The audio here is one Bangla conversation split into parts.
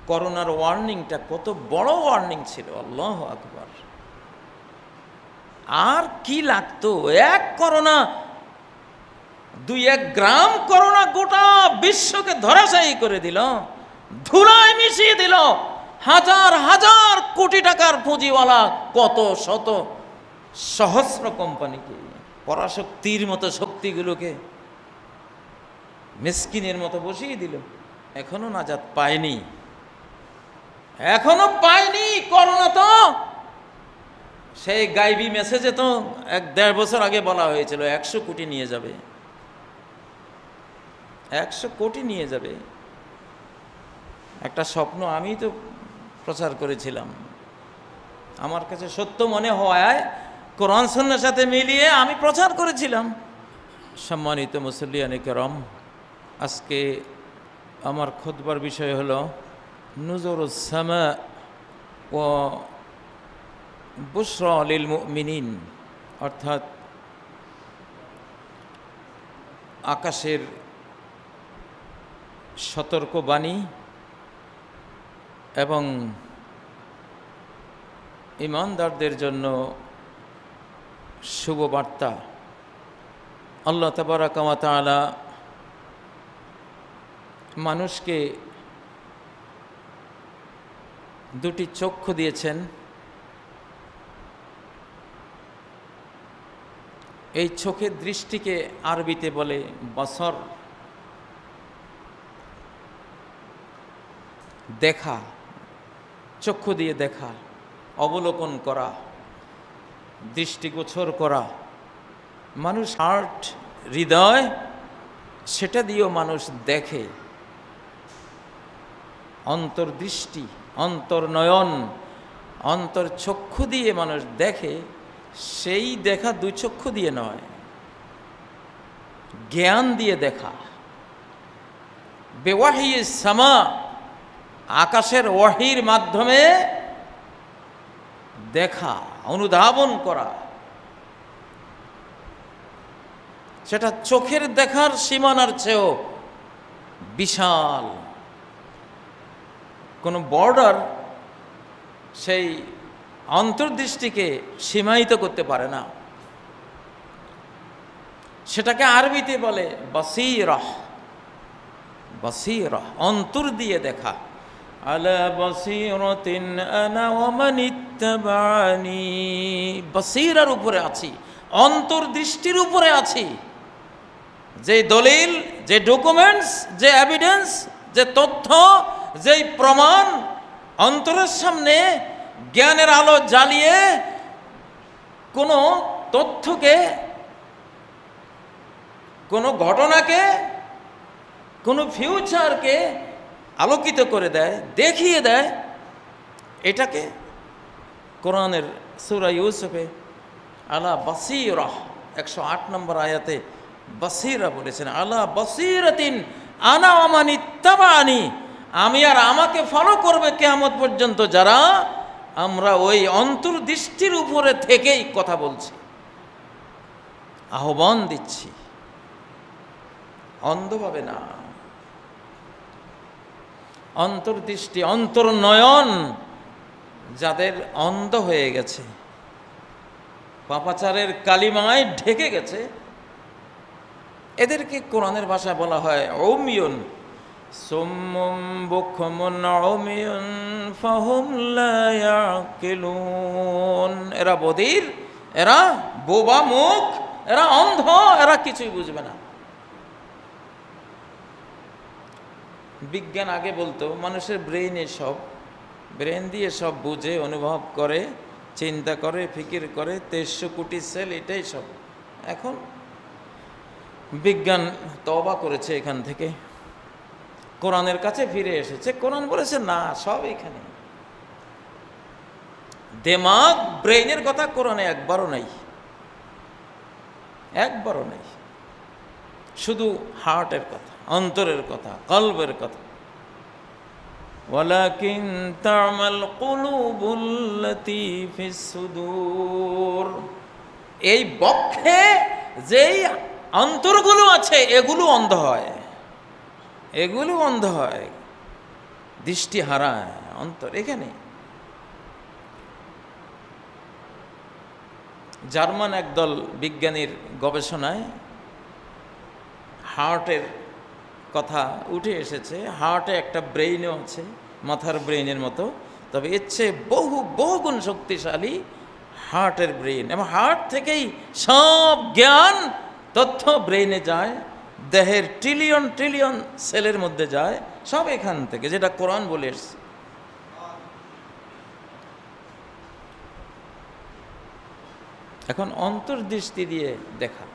করোনার ওয়ার্নিংটা কত বড় ওয়ার্নিং ছিল, আল্লাহু আকবার। আর কি লাগতো, এক করোনা, 2-1 গ্রাম করোনা গোটা বিশ্বকে ধরাশায়ী করে দিল, ধুলায় মিশিয়ে দিল হাজার হাজার কোটি টাকার পুঁজিওয়ালা কত শত সহস্র কোম্পানিকে, পরাশক্তির মতো শক্তিগুলোকে মিসকিনের মতো বসিয়ে দিল। এখনো নাজাত পায়নি, এখনো পায়নি করোনা। তো সেই গাইবি মেসেজে তো 1-1.5 বছর আগে বলা হয়েছিল 100 কোটি নিয়ে যাবে, 100 কোটি নিয়ে যাবে। একটা স্বপ্ন আমি তো প্রচার করেছিলাম, আমার কাছে সত্য মনে হওয়ায় কোরআন সুন্নাহর সাথে মিলিয়ে আমি প্রচার করেছিলাম। সম্মানিত মুসল্লিয়ানে কেরাম, আজকে আমার খুতবার বিষয় হলো নুজুরুস সামা ওয়া বুশরা লিল মুমিনিন, অর্থাৎ আকাশের সতর্কবাণী এবং ঈমানদারদের জন্য শুভবার্তা। আল্লাহ তাবারাকা ওয়া তাআলা মানুষকে দুটি চক্ষু দিয়েছেন। এই চোখের দৃষ্টিকে আরবিতে বলে বসর, দেখা, চক্ষু দিয়ে দেখা, অবলোকন করা, দৃষ্টিগোচর করা। মানুষ হার্ট, হৃদয়, সেটা দিয়েও মানুষ দেখে। অন্তর্দৃষ্টি, অন্তর্নয়ন, অন্তর্চক্ষু দিয়ে মানুষ দেখে। সেই দেখা 2 চক্ষু দিয়ে নয়, জ্ঞান দিয়ে দেখা। বেওয়াহিয়ে সামা, আকাশের ওয়াহির মাধ্যমে দেখা, অনুধাবন করা। সেটা চোখের দেখার সীমানার চেয়েও বিশাল। কোনো বর্ডার সেই অন্তর্দৃষ্টিকে সীমায়িত করতে পারে না। সেটাকে আরবিতে বলে বসীরাহ, বসীরাহ, অন্তর দিয়ে দেখা। আলা বসীরাতিন আনা ওয়া মান ইত্তাবানি, বসীরার উপরে আছি, অন্তর্দৃষ্টির উপরে আছি। যে দলিল, যে ডকুমেন্টস, যে এভিডেন্স, যে তথ্য, যেই প্রমাণ অন্তরের সামনে জ্ঞানের আলো জ্বালিয়ে কোনো তথ্যকে, কোনো ঘটনাকে, কোনো ফিউচারকে আলোকিত করে দেয়, দেখিয়ে দেয়, এটাকে কোরআনের সূরা ইউসুফে আলা বসীরাহ 108 নম্বর আয়াতে বসীরা বলেছেন। আলা বসীরাতিন আনা ওয়া মান ইত্তাবানি, আমি আর আমাকে ফলো করবে কিয়ামত পর্যন্ত যারা। আমরা ওই অন্তর্দৃষ্টির উপরে থেকেই কথা বলছি, আহ্বান দিচ্ছি, অন্ধভাবে না। অন্তর্দৃষ্টি, অন্তর্নয়ন যাদের অন্ধ হয়ে গেছে, পাপাচারের কালিমায় ঢেকে গেছে, এদেরকে কোরআনের ভাষায় বলা হয় উমিয়ুন, সুম্মুম বুকমুন উমিয়ুন ফাহুম লা ইয়াকিলুন। এরা বধির, এরা বোবা মুখ, এরা অন্ধ, এরা কিছুই বুঝবে না। বিজ্ঞান আগে বলতো মানুষের ব্রেইনে সব, ব্রেন দিয়ে সব বুঝে, অনুভব করে, চিন্তা করে, ফিকির করে, 2300 কোটি সেল, এটাই সব। এখন বিজ্ঞান তওবা করেছে, এখান থেকে কোরআনের কাছে ফিরে এসেছে। কোরআন বলেছে না, সব এখানে। দিমাগ, ব্রেইনের কথা কোরআনে একবারও নাই, একবারও নাই। শুধু হার্টের কথা, অন্তরের কথা, কলবের কথা। ওয়ালাকিন তা'মাল কুলুবুল্লাতী ফিস সুদূর, এই বক্ষে যেই অন্তরগুলো আছে এগুলো অন্ধ হয়, এগুলো অন্ধ হয়। দৃষ্টি হারায় অন্তর। এখানে জার্মান একদল বিজ্ঞানীর গবেষণায় হার্টের কথা উঠে এসেছে। হার্টে একটা ব্রেইনও আছে, মাথার ব্রেইনের মতো, তবে এর চেয়ে বহুগুণ শক্তিশালী হার্টের ব্রেইন, এবং হার্ট থেকেই সব জ্ঞান তথ্য ব্রেইনে যায়, দেহের ট্রিলিয়ন ট্রিলিয়ন সেলের মধ্যে যায়, সব এখান থেকে, যেটা কোরআন বলে এসছে। এখন অন্তর্দৃষ্টি দিয়ে দেখা।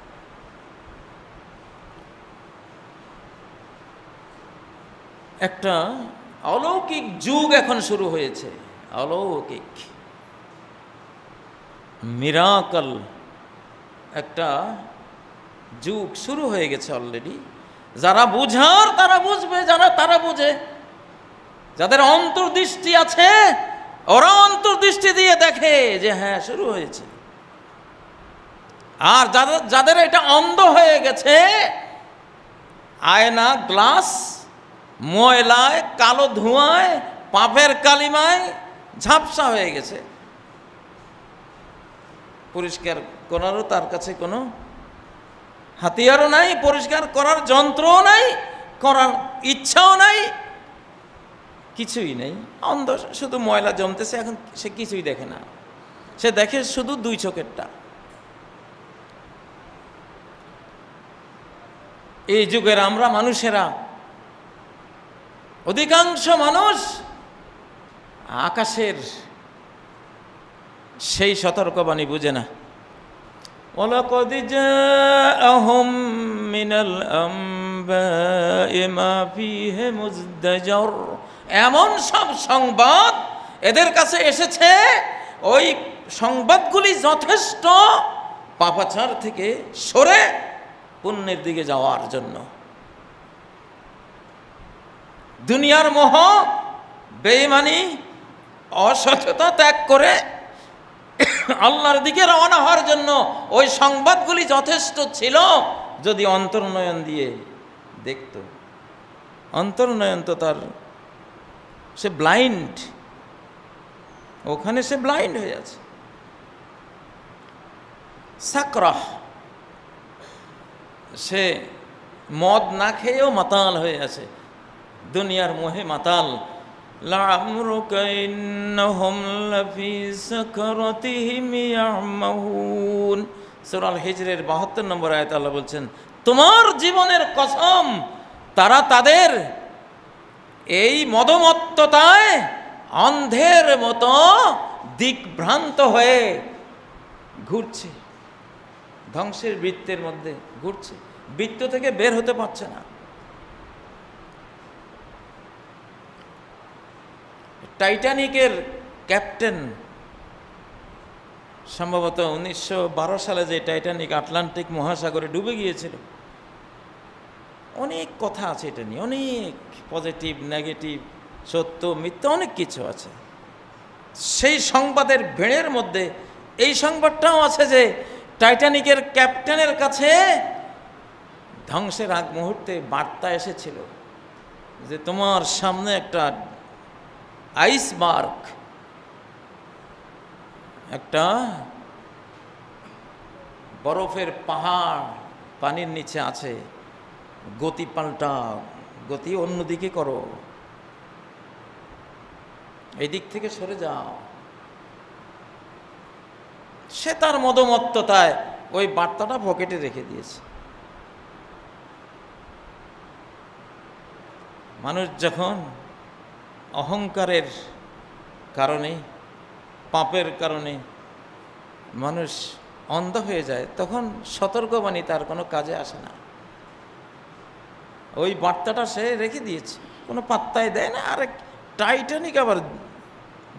একটা অলৌকিক যুগ এখন শুরু হয়েছে, অলৌকিক মিরাকল একটা যুগ শুরু হয়ে গেছে অলরেডি। যারা বুঝার তারা বুঝবে, তারা বুঝে, যাদের অন্তর্দৃষ্টি আছে ওরা অন্তর্দৃষ্টি দিয়ে দেখে যে হ্যাঁ শুরু হয়েছে। আর যাদের এটা অন্ধ হয়ে গেছে, আয়না গ্লাস ময়লায়, কালো ধোঁয়ায়, পাপের কালিমায় ঝাপসা হয়ে গেছে, পরিষ্কার করারও তার কাছে কোনো হাতিয়ারও নাই, পরিষ্কার করার যন্ত্রও নাই, করার ইচ্ছাও নাই, কিছুই নেই। অন্ধ, শুধু ময়লা জমতেছে, এখন সে কিছুই দেখে না, সে দেখে শুধু দুই চোখেরটা। এই যুগের আমরা মানুষেরা, অধিকাংশ মানুষ আকাশের সেই সতর্কবাণী বুঝে না। ওয়ালাকাদ জাআহুম মিনাল আমবাই মা ফীহি মুজদাজার, এমন সব সংবাদ এদের কাছে এসেছে, ওই সংবাদগুলি যথেষ্ট পাপাচার থেকে সরে পুণ্যের দিকে যাওয়ার জন্য। দুনিয়ার মোহ, বেঈমানি, অসততা ত্যাগ করে আল্লাহর দিকে রওনা হওয়ার জন্য ওই সংবাদগুলি যথেষ্ট ছিল যদি অন্তর্নয়ন দিয়ে দেখত। অন্তর্নয়ন তো তার, সে ব্লাইন্ড, ওখানে সে ব্লাইন্ড হয়ে আছে। সাকরাহ, সে মদ না খেয়েও মাতাল হয়ে আছে, দুনিয়ার মোহে মাতাল। লা'আমরুকা ইন্নাহুম লাফি সাকরাতিহিম ইয়া'মাহুন। সূরা আল হিজরের 72 নম্বর আয়াত আল্লাহ বলছেন, তোমার জীবনের কসম, তারা তাদের এই মদমত্ততায় অন্ধের মতো দিকভ্রান্ত হয়ে ঘুরছে, ধ্বংসের বৃত্তের মধ্যে ঘুরছে, বৃত্ত থেকে বের হতে পারছে না। টাইটানিকের ক্যাপ্টেন, সম্ভবত 1912 সালে যে টাইটানিক আটলান্টিক মহাসাগরে ডুবে গিয়েছিল, অনেক কথা আছে এটা নিয়ে, অনেক পজিটিভ নেগেটিভ, সত্য মিথ্যা অনেক কিছু আছে। সেই সংবাদের ভেড়ের মধ্যে এই সংবাদটাও আছে যে টাইটানিকের ক্যাপ্টেনের কাছে ধ্বংসের আগ মুহূর্তে বার্তা এসেছিল যে তোমার সামনে একটা আইসবার্গ, একটা বরফের পাহাড় পানির নিচে আছে, গতি পাল্টাও, গতি অন্যদিকে করো, এই দিক থেকে সরে যাও। সে তার মদমত্ততায় ওই বার্তাটা পকেটে রেখে দিয়েছে। মানুষ যখন অহংকারের কারণে, পাপের কারণে মানুষ অন্ধ হয়ে যায়, তখন সতর্কবাণী তার কোনো কাজে আসে না। ওই বার্তাটা সে রেখে দিয়েছে, কোনো পাত্তাই দেয় না। আরে টাইটানিক আবার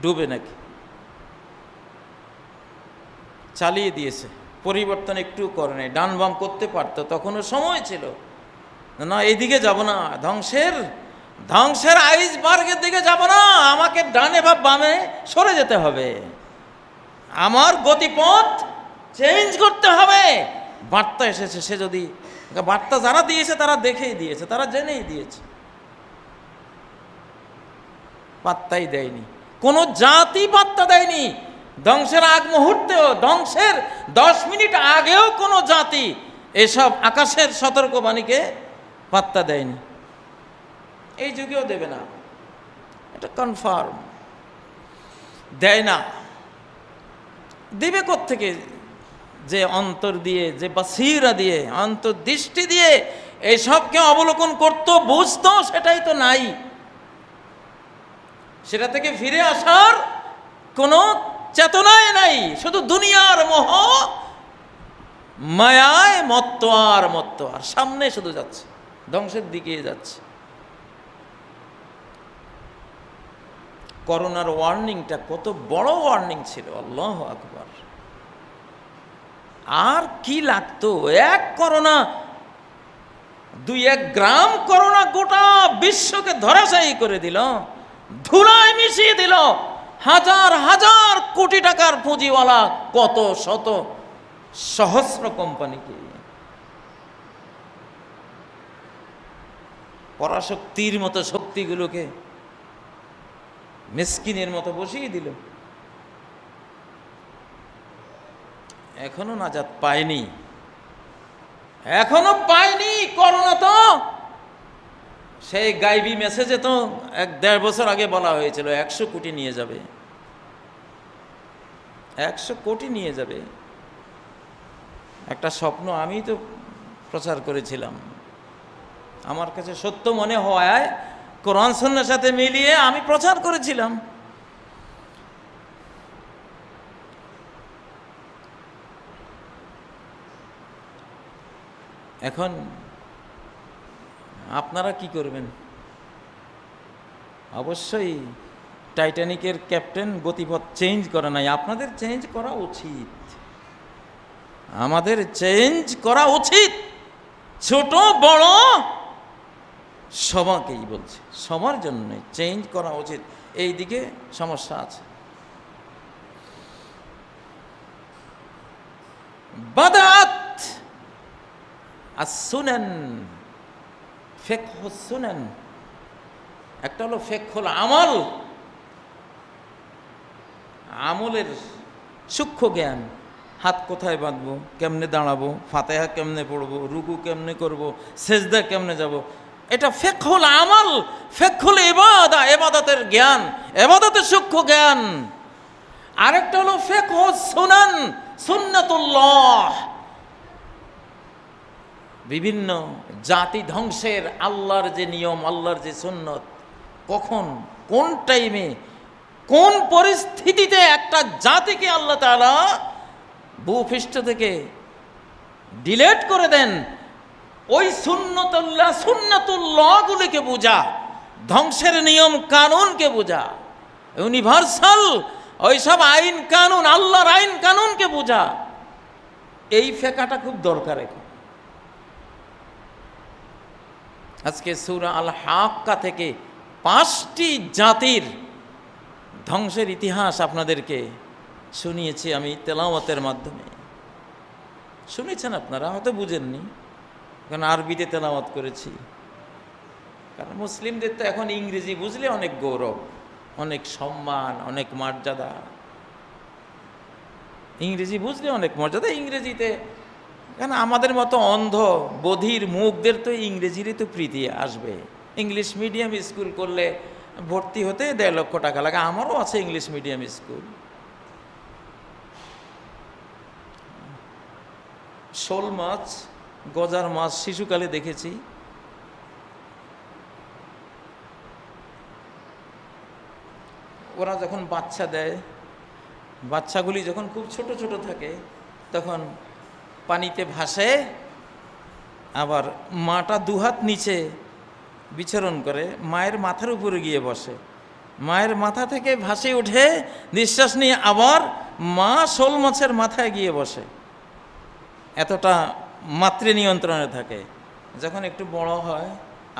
ডুবে নাকি, চালিয়ে দিয়েছে, পরিবর্তন একটু করে নাই, ডান বাম করতে পারতো, তখনও সময় ছিল না, এইদিকে যাব না, ধ্বংসের আইসবার্গের দিকে যাব না, আমাকে ডানে বা বামে সরে যেতে হবে, আমার গতিপথ চেঞ্জ করতে হবে। বার্তা এসেছে, সে যদি বার্তা যারা দিয়েছে তারা দেখেই দিয়েছে, তারা জেনেই দিয়েছে। পাত্তাই দেয়নি, কোনো জাতি পাত্তা দেয়নি। ধ্বংসের আগ মুহূর্তেও, ধ্বংসের 10 মিনিট আগেও কোনো জাতি এসব আকাশের সতর্কবাণীকে পাত্তা দেয়নি, এই যুগেও দেবে না, এটা কনফার্ম। দেয় না, দিবে কোত্থেকে? যে অন্তর দিয়ে, যে বাসিরা দিয়ে, অন্তর্দৃষ্টি দিয়ে এইসবকে অবলোকন করতো, বুঝতো, সেটাই তো নাই। সেটা থেকে ফিরে আসার কোনো চেতনাই নাই, শুধু দুনিয়ার মোহ, মায়ায় মত্ত আর মত্ত, আর সামনে শুধু যাচ্ছে, ধ্বংসের দিকে যাচ্ছে। করোনার ওয়ার্নিংটা কত বড় ওয়ার্নিং ছিল, আল্লাহু আকবার! আর কি লাগতো? এক করোনা, 2-1 গ্রাম করোনা গোটা বিশ্বকে ধরাশায়ী করে দিল, ধুলায় মিশিয়ে দিল হাজার হাজার কোটি টাকার পুঁজিওয়ালা কত শত সহস্র কোম্পানিকে। পরাশক্তির মতো শক্তিগুলোকে মিসকিনের মতো বসিয়ে দিল। এখনো নাজাত পায়নি, এখনো পায়নি করোনা। তো সেই গাইবি মেসেজে তো 1-1.5 বছর আগে বলা হয়েছিল 100 কোটি নিয়ে যাবে, 100 কোটি নিয়ে যাবে। একটা স্বপ্ন আমি তো প্রচার করেছিলাম, আমার কাছে সত্য মনে হওয়ায় কোরআন সুন্নাহর সাথে মিলিয়ে আমি প্রচার করেছিলাম। এখন আপনারা কি করবেন? অবশ্যই টাইটানিকের ক্যাপ্টেন গতিপথ চেঞ্জ করে নাই, আপনাদের চেঞ্জ করা উচিত, আমাদের চেঞ্জ করা উচিত। ছোট বড় সবাইকেই বলছে, সবার জন্য চেঞ্জ করা উচিত। এই দিকে সমস্যা আছে। বাদাত as-sunan, ফিকহুস সুনান। একটা হলো ফিকহুল আমল, আমলের সূক্ষ্ম জ্ঞান, হাত কোথায় বাঁধবো, কেমনে দাঁড়াবো, ফাতিহা কেমনে পড়বো, রুকু কেমনে করব, সেজদা কেমনে যাব, এটা ফিকহুল আমল, ফিকহুল ইবাদা, ইবাদতের জ্ঞান, ইবাদতের সূক্ষ্ম জ্ঞান। আরেকটা হলো ফিকহুস সুনান, সুন্নাতুল্লাহ, বিভিন্ন জাতি ধ্বংসের আল্লাহর যে নিয়ম, আল্লাহর যে সুন্নত, কখন কোন টাইমে কোন পরিস্থিতিতে একটা জাতিকে আল্লাহ তাআলা ভূপৃষ্ঠ থেকে ডিলেট করে দেন, ওই সুন্নাতুল্লাহগুলিকে বোঝা, ধ্বংসের নিয়ম কানুনকে বোঝা, ইউনিভার্সাল ওইসব আইন কানুন, আল্লাহর আইন কানুনকে বোঝা, এই ফেকাটা খুব দরকার এখন। আজকে সূরা আল হাক্কা থেকে 5টি জাতির ধ্বংসের ইতিহাস আপনাদেরকে শুনিয়েছি আমি তেলাওয়াতের মাধ্যমে। শুনেছেন আপনারা, হয়তো বুঝেননি, কারণ আরবিতে তেলাওয়াত করেছি। কারণ মুসলিমদের তো এখন ইংরেজি বুঝলে অনেক গৌরব, অনেক সম্মান, অনেক মর্যাদা। ইংরেজি বুঝলে অনেক মর্যাদা। ইংরেজিতে, কেন আমাদের মতো অন্ধ বধির মুখদের তো ইংরেজিরই তো প্রীতি আসবে। ইংলিশ মিডিয়াম স্কুল করলে ভর্তি হতে 1.5 লক্ষ টাকা লাগে। আমারও আছে ইংলিশ মিডিয়াম স্কুল। শোল মাছ, গজার মাছ শিশুকালে দেখেছি। ওরা যখন বাচ্চা দেয়, বাচ্চাগুলি যখন খুব ছোট ছোট থাকে তখন পানিতে ভাসে, আবার মাটা 2 হাত নিচে বিচরণ করে মায়ের মাথার উপরে গিয়ে বসে, মায়ের মাথা থেকে ভাসে উঠে নিঃশ্বাস নিয়ে আবার মা শোল মাছের মাথায় গিয়ে বসে। এতটা মাতৃ নিয়ন্ত্রণে থাকে। যখন একটু বড় হয়,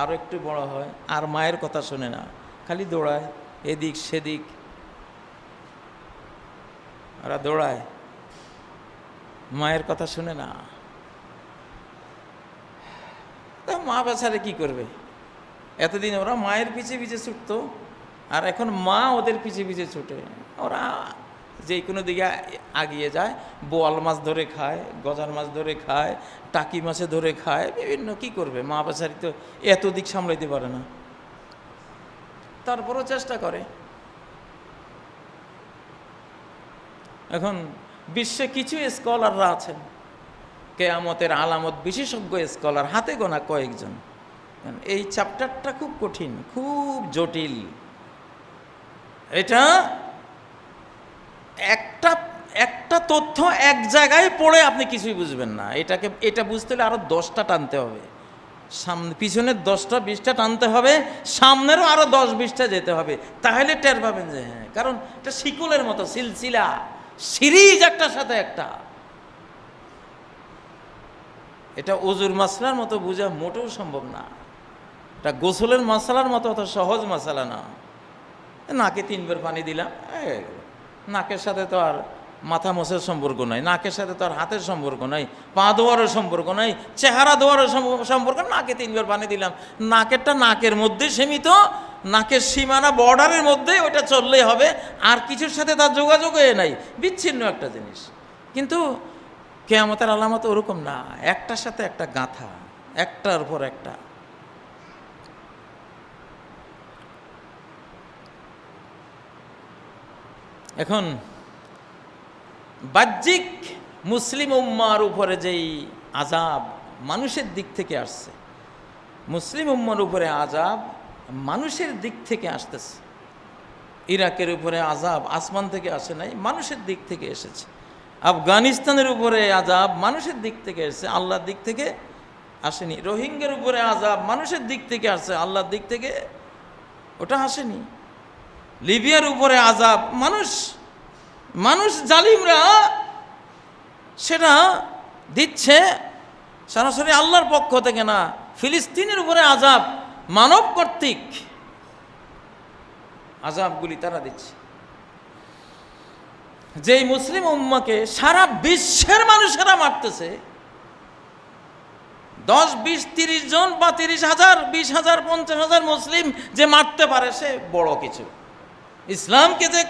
আরও একটু বড় হয়, আর মায়ের কথা শোনে না, খালি দৌড়ায় এদিক সেদিক। ওরা দৌড়ায়, মায়ের কথা শুনে না। তা মা বেচারে কি করবে? এতদিন ওরা মায়ের পিছে পিছে ছুটতো, আর এখন মা ওদের পিছে পিছে ছুটে, ওরা যে কোনো দিকে আগিয়ে যায়, বোয়াল মাছ ধরে খায়, গজার মাছ ধরে খায়, টাকি মাছে ধরে খায়, বিভিন্ন কি করবে, মা বেচারি তো এত দিক সামলাইতে পারে না, তারপরও চেষ্টা করে। এখন বিশ্বে কিছু স্কলাররা আছেন, কেয়ামতের আলামত বিশেষজ্ঞ স্কলার, হাতে গোনা কয়েকজন। এই চ্যাপ্টারটা খুব কঠিন, খুব জটিল। এটা একটা তথ্য এক জায়গায় পড়ে আপনি কিছুই বুঝবেন না। এটা বুঝতে হলে আরো 10টা টানতে হবে, সামনে পিছনের 10টা 20টা টানতে হবে, সামনেরও আরো 10-20টা যেতে হবে, তাহলে টের পাবেন যে হ্যাঁ। কারণ এটা শিকলের মতো সিলসিলা, সিরিজ একটার সাথে একটা। এটা ওজুর মাসলার মতো বোঝা মোটেও সম্ভব না, এটা গোসলের মাসালার মতো অত সহজ মাসালা না। নাকে 3 বার পানি দিলাম, নাকের সাথে তো আর মাথা মোছার সম্পর্ক নাই, নাকের সাথে তো আর হাতের সম্পর্ক নাই, পা ধোয়ারও সম্পর্ক নাই, চেহারা ধোয়ারও সম্পর্ক। নাকে 3 বার পানি দিলাম, নাকেরটা নাকের মধ্যে সীমিত, নাকের সীমানা বর্ডারের মধ্যে, ওইটা চললেই হবে, আর কিছুর সাথে তার যোগাযোগ নাই, বিচ্ছিন্ন একটা জিনিস। কিন্তু কিয়ামতের আলামত ওরকম না, একটার সাথে একটা গাঁথা, একটার পর একটা। এখন বাহ্যিক মুসলিম উম্মার উপরে যেই আযাব মানুষের দিক থেকে আসছে, মুসলিম উম্মার উপরে আযাব মানুষের দিক থেকে আসতেছে। ইরাকের উপরে আযাব আসমান থেকে আসে নাই, মানুষের দিক থেকে এসেছে। আফগানিস্তানের উপরে আযাব মানুষের দিক থেকে এসেছে, আল্লাহর দিক থেকে আসেনি। রোহিঙ্গার উপরে আযাব মানুষের দিক থেকে আসছে, আল্লাহর দিক থেকে ওটা আসেনি। লিবিয়ার উপরে আযাব মানুষ জালিমরা সেটা দিচ্ছে সরাসরি আল্লাহর পক্ষ থেকে না। ফিলিস্তিনের উপরে আযাব মানব কর্তৃক আযাবগুলি তারা দিচ্ছে। যেই মুসলিম উম্মাকে সারা বিশ্বের মানুষেরা মারতেছে, 10, 20, 30 জন বা 30,000, 20,000, 50,000 মুসলিম যে মারতে পারে সে বড় কিছু। ইসলামকে যে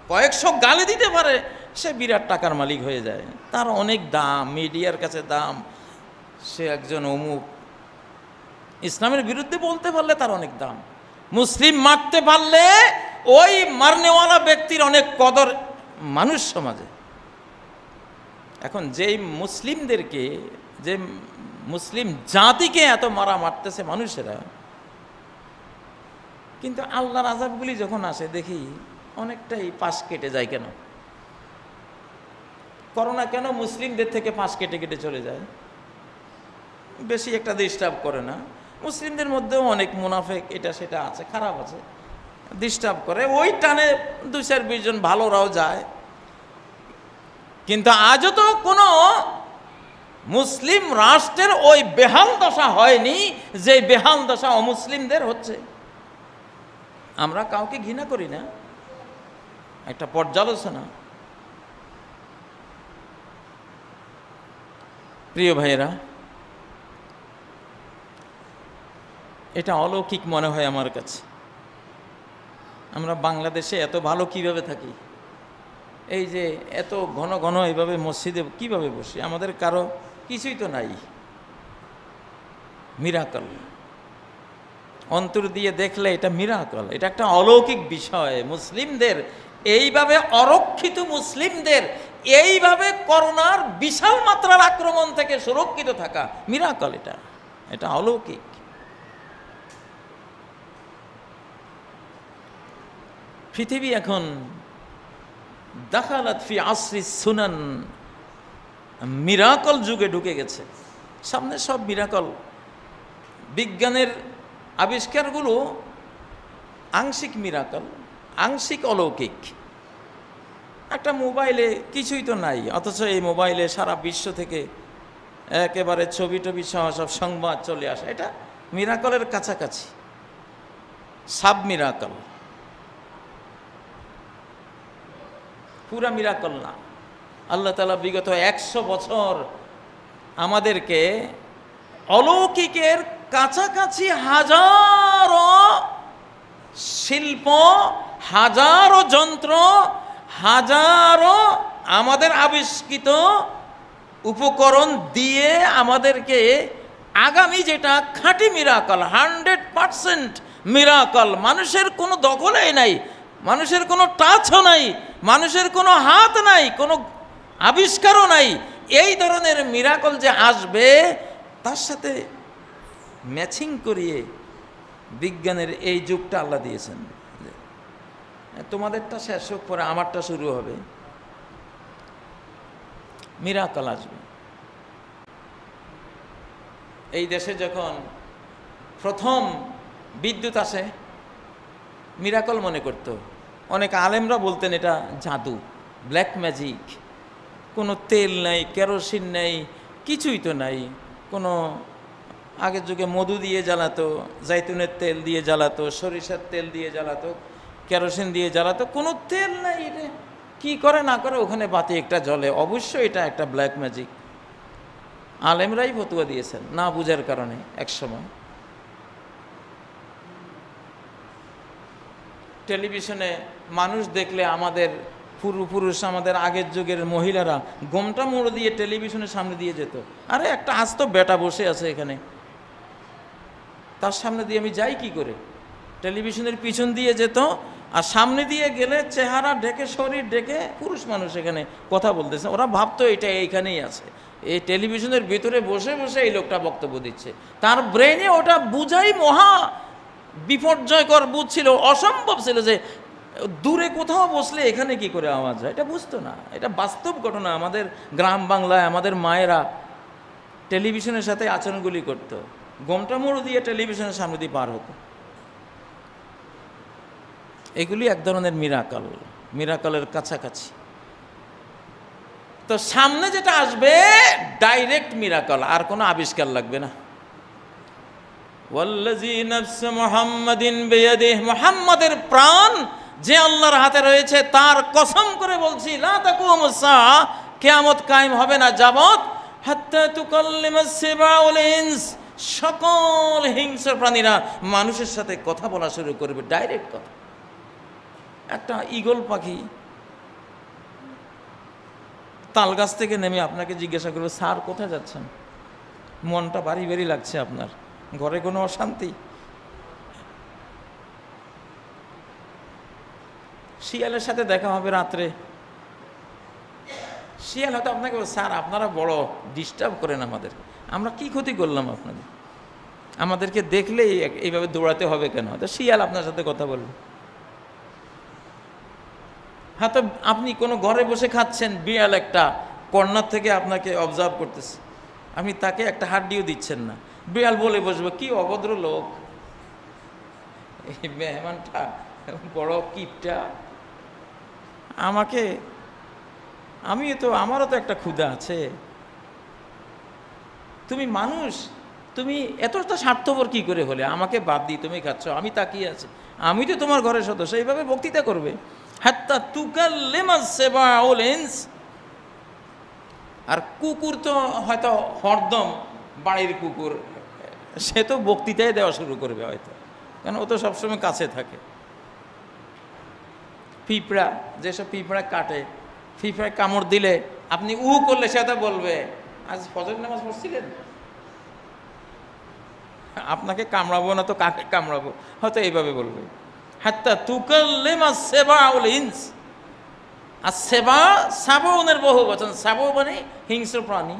কয়েকশো গালি দিতে পারে সে বিরাট টাকার মালিক হয়ে যায়, তার অনেক দাম, মিডিয়ার কাছে দাম, সে একজন অমুক। ইসলামের বিরুদ্ধে বলতে পারলে তার অনেক দাম, মুসলিম মারতে পারলে ওই মারনেওয়ালা ব্যক্তির অনেক কদর মানুষ সমাজে। এখন যেই মুসলিমদেরকে, যে মুসলিম জাতিকে এত মারতেছে মানুষেরা, কিন্তু আল্লাহর আযাবগুলি যখন আসে দেখি অনেকটাই পাশ কেটে যায়। কেন করোনা কেন মুসলিমদের থেকে পাশ কেটে কেটে চলে যায়? বেশি একটা ডিস্টার্ব করে না। মুসলিমদের মধ্যেও অনেক মুনাফেক এটা সেটা আছে, খারাপ আছে, ডিস্টার্ব করে, ওই টানে 2, 4, 20 জন ভালোরাও যায়। কিন্তু আজও তো কোনো মুসলিম রাষ্ট্রের ওই বেহাল দশা হয়নি যে বেহাল দশা অমুসলিমদের হচ্ছে। আমরা কাউকে ঘৃণা করি না, একটা পর্যালোচনা। প্রিয় ভাইয়েরা, এটা অলৌকিক মনে হয় আমার কাছে। আমরা বাংলাদেশে এত ভালো কিভাবে থাকি? এই যে এত ঘন ঘন এইভাবে মসজিদে কিভাবে বসি, আমাদের কারো কিছুই তো নাই। মিরাকল, অন্তর দিয়ে দেখলে এটা মিরাকল, এটা একটা অলৌকিক বিষয়। মুসলিমদের এইভাবে, অরক্ষিত মুসলিমদের এইভাবে করোনার বিশাল মাত্রার আক্রমণ থেকে সুরক্ষিত থাকা মিরাকল, এটা অলৌকিক। পৃথিবী এখন দাখালাত ফি আসরি সুনান, মিরাকল যুগে ঢুকে গেছে। সামনে সব মিরাকল। বিজ্ঞানের আবিষ্কারগুলো আংশিক মিরাকল, আংশিক অলৌকিক। একটা মোবাইলে কিছুই তো নাই, অথচ এই মোবাইলে সারা বিশ্ব থেকে একেবারে ছবি টবি সহ সব সংবাদ চলে আসে। এটা মিরাকলের কাছাকাছি, সাব মিরাকল, পুরা মিরাকল না। আল্লাহ তাআলা বিগত 100 বছর আমাদেরকে অলৌকিকের কাছাকাছি হাজারো শিল্প, হাজারো যন্ত্র, হাজারো আমাদের আবিষ্কৃত উপকরণ দিয়ে আমাদেরকে আগামী যেটা খাঁটি মিরাকল, 100% মিরাকল, মানুষের কোনো দখলেই নাই, মানুষের কোনো টাচও নাই, মানুষের কোনো হাত নাই, কোনো আবিষ্কারও নাই, এই ধরনের মিরাকল যে আসবে তার সাথে ম্যাচিং করিয়ে বিজ্ঞানের এই যুগটা আল্লাহ দিয়েছেন। তোমাদেরটা শেষ হোক, পরে আমারটা শুরু হবে, মিরাকল আসবে। এই দেশে যখন প্রথম বিদ্যুৎ আসে মিরাকল মনে করত, অনেক আলেমরা বলতেন এটা জাদু, ব্ল্যাক ম্যাজিক, কোনো তেল নাই, কেরোসিন নেই, কিছুই তো নাই, কোনো আগের যুগে মধু দিয়ে জ্বালাতো, জাইতুনের তেল দিয়ে জ্বালাতো, সরিষার তেল দিয়ে জ্বালাতো, কেরোসিন দিয়ে জ্বালাতো, কোনো তেল নাই, এটা কী করে না করে ওখানে বাতি একটা জ্বলে, অবশ্যই এটা একটা ব্ল্যাক ম্যাজিক। আলেমরাই ফতুয়া দিয়েছেন না বুঝার কারণে। এক সময় টেলিভিশনে মানুষ দেখলে আমাদের পূর্বপুরুষ, আমাদের আগের যুগের মহিলারা গোমটা মোড় দিয়ে টেলিভিশনের সামনে দিয়ে যেত। আরে একটা আস্ত বেটা বসে আছে এখানে, তার সামনে দিয়ে আমি যাই কি করে? টেলিভিশনের পিছন দিয়ে যেত, আর সামনে দিয়ে গেলে চেহারা ঢেকে, শরীর ঢেকে পুরুষ মানুষ এখানে কথা বলতেছে। ওরা ভাবতো এটা এইখানেই আছে, এই টেলিভিশনের ভিতরে বসে বসে এই লোকটা বক্তব্য দিচ্ছে। তার ব্রেনে ওটা বুঝাই মহা বিপর্যয়কর বুঝছিল, অসম্ভব ছিল যে দূরে কোথাও বসলে এখানে কি করে আওয়াজ হয়, এটা বুঝতো না। এটা বাস্তব ঘটনা। আমাদের গ্রাম বাংলায় আমাদের মায়েরা টেলিভিশনের সাথে আচরণগুলি করত, গোমটা মোড় দিয়ে টেলিভিশনের সামনে দিয়ে পার হতো। এগুলি এক ধরনের মিরাকল, মিরাকলের কাছাকাছি। তো সামনে যেটা আসবে ডাইরেক্ট মিরাকল, আর কোনো আবিষ্কার লাগবে না। ওয়াল্লাযী নাফসু মুহাম্মাদিন বিয়াদিহি, মুহাম্মাদের প্রাণ যে আল্লাহর হাতে রয়েছে তার কসম করে বলছি, লা তাকুমুস সাআ, কিয়ামত কায়েম হবে না যাবত হাত্তা তুকাল্লিমাস সিবাউল ইনস, সকল হিংস্র প্রাণীরা মানুষের সাথে কথা বলা শুরু করবে, ডাইরেক্ট কথা। একটা ঈগল পাখি তাল গাছ থেকে নেমে আপনাকে জিজ্ঞাসা করবে, স্যার কোথায় যাচ্ছেন? মনটা ভারী ভারী লাগছে আপনার, ঘরে কোনো অশান্তি? শিয়ালের সাথে দেখা হবে রাত্রে, শিয়াল হয়তো আপনাকে বলবে, স্যার আপনারা বড় ডিস্টার্ব করেন আমাদের, আমরা কি ক্ষতি করলাম আপনাদের, আমাদেরকে দেখলেই এইভাবে দৌড়াতে হবে কেন? তো শিয়াল আপনার সাথে কথা বলবে। হয়তো আপনি কোনো ঘরে বসে খাচ্ছেন, বিড়াল একটা কর্নার থেকে আপনাকে অবজার্ভ করতেছে, আপনি তাকে একটা হাড্ডিও দিচ্ছেন না, বিড়াল বলে বসবে, কি অভদ্র লোক, এই মেহমানটা বড় কিপটা, আমারও তো একটা ক্ষুধা আছে, তুমি মানুষ, তুমি এতটা স্বার্থপর কি করে হলে? আমাকে বাদ দিয়ে তুমি খাচ্ছ, আমি তাকিয়ে আছি, আমি তো তোমার ঘরের সদস্য। এইভাবে বক্তৃতা করবে। হাত্তা তুকাল্লিমাস সিবাউল ইনস। আর কুকুর তো হয়তো হরদম বাড়ির কুকুর, সে তো বক্তৃতায় দেওয়া শুরু করবে হয়তো, কারণ ও তো সবসময় কাছে থাকে। পিঁপড়া, যেসব পিঁপড়া কাটে, পিঁপড়ায় কামড় দিলে আপনি করলে সে তো বলবে, আজ ফজর নামাজ পড়ছিলেন? আপনাকে কামড়াবো না তো কাকে কামড়াবো, হয়তো এইভাবে বলবে। হাত্তা তুকাল্লিমাস সিবাউল ইনস। আর সেবা সাবনের বহু বচন, সাব মানে হিংস্র প্রাণী,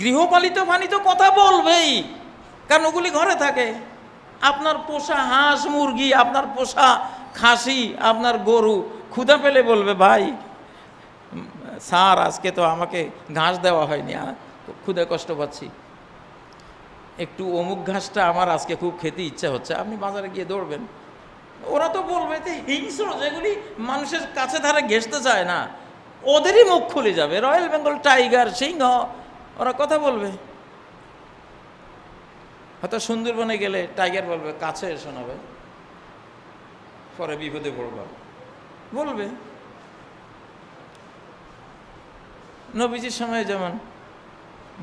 গৃহপালিত প্রাণী তো কথা বলবেই, কারণ ওগুলি ঘরে থাকে। আপনার পোষা হাঁস মুরগি, আপনার পোষা খাসি, আপনার গরু ক্ষুধা পেলে বলবে, ভাই স্যার আজকে তো আমাকে ঘাস দেওয়া হয়নি, ক্ষুধা কষ্ট পাচ্ছি, একটু অমুক ঘাসটা আমার আজকে খুব খেতে ইচ্ছা হচ্ছে, আপনি বাজারে গিয়ে দৌড়বেন। ওরা তো বলবে যে হিংস্র, যেগুলি মানুষের কাছে ধারে ঘেঁষতে চায় না, ওদেরই মুখ খুলে যাবে। রয়্যাল বেঙ্গল টাইগার, সিংহ, ওরা কথা বলবে। হয়তো সুন্দরবনে গেলে টাইগার বলবে, কাছে এসো না ভাই, পরে বিপদে পড়বা, বলবে। নবীজির সময় যেমন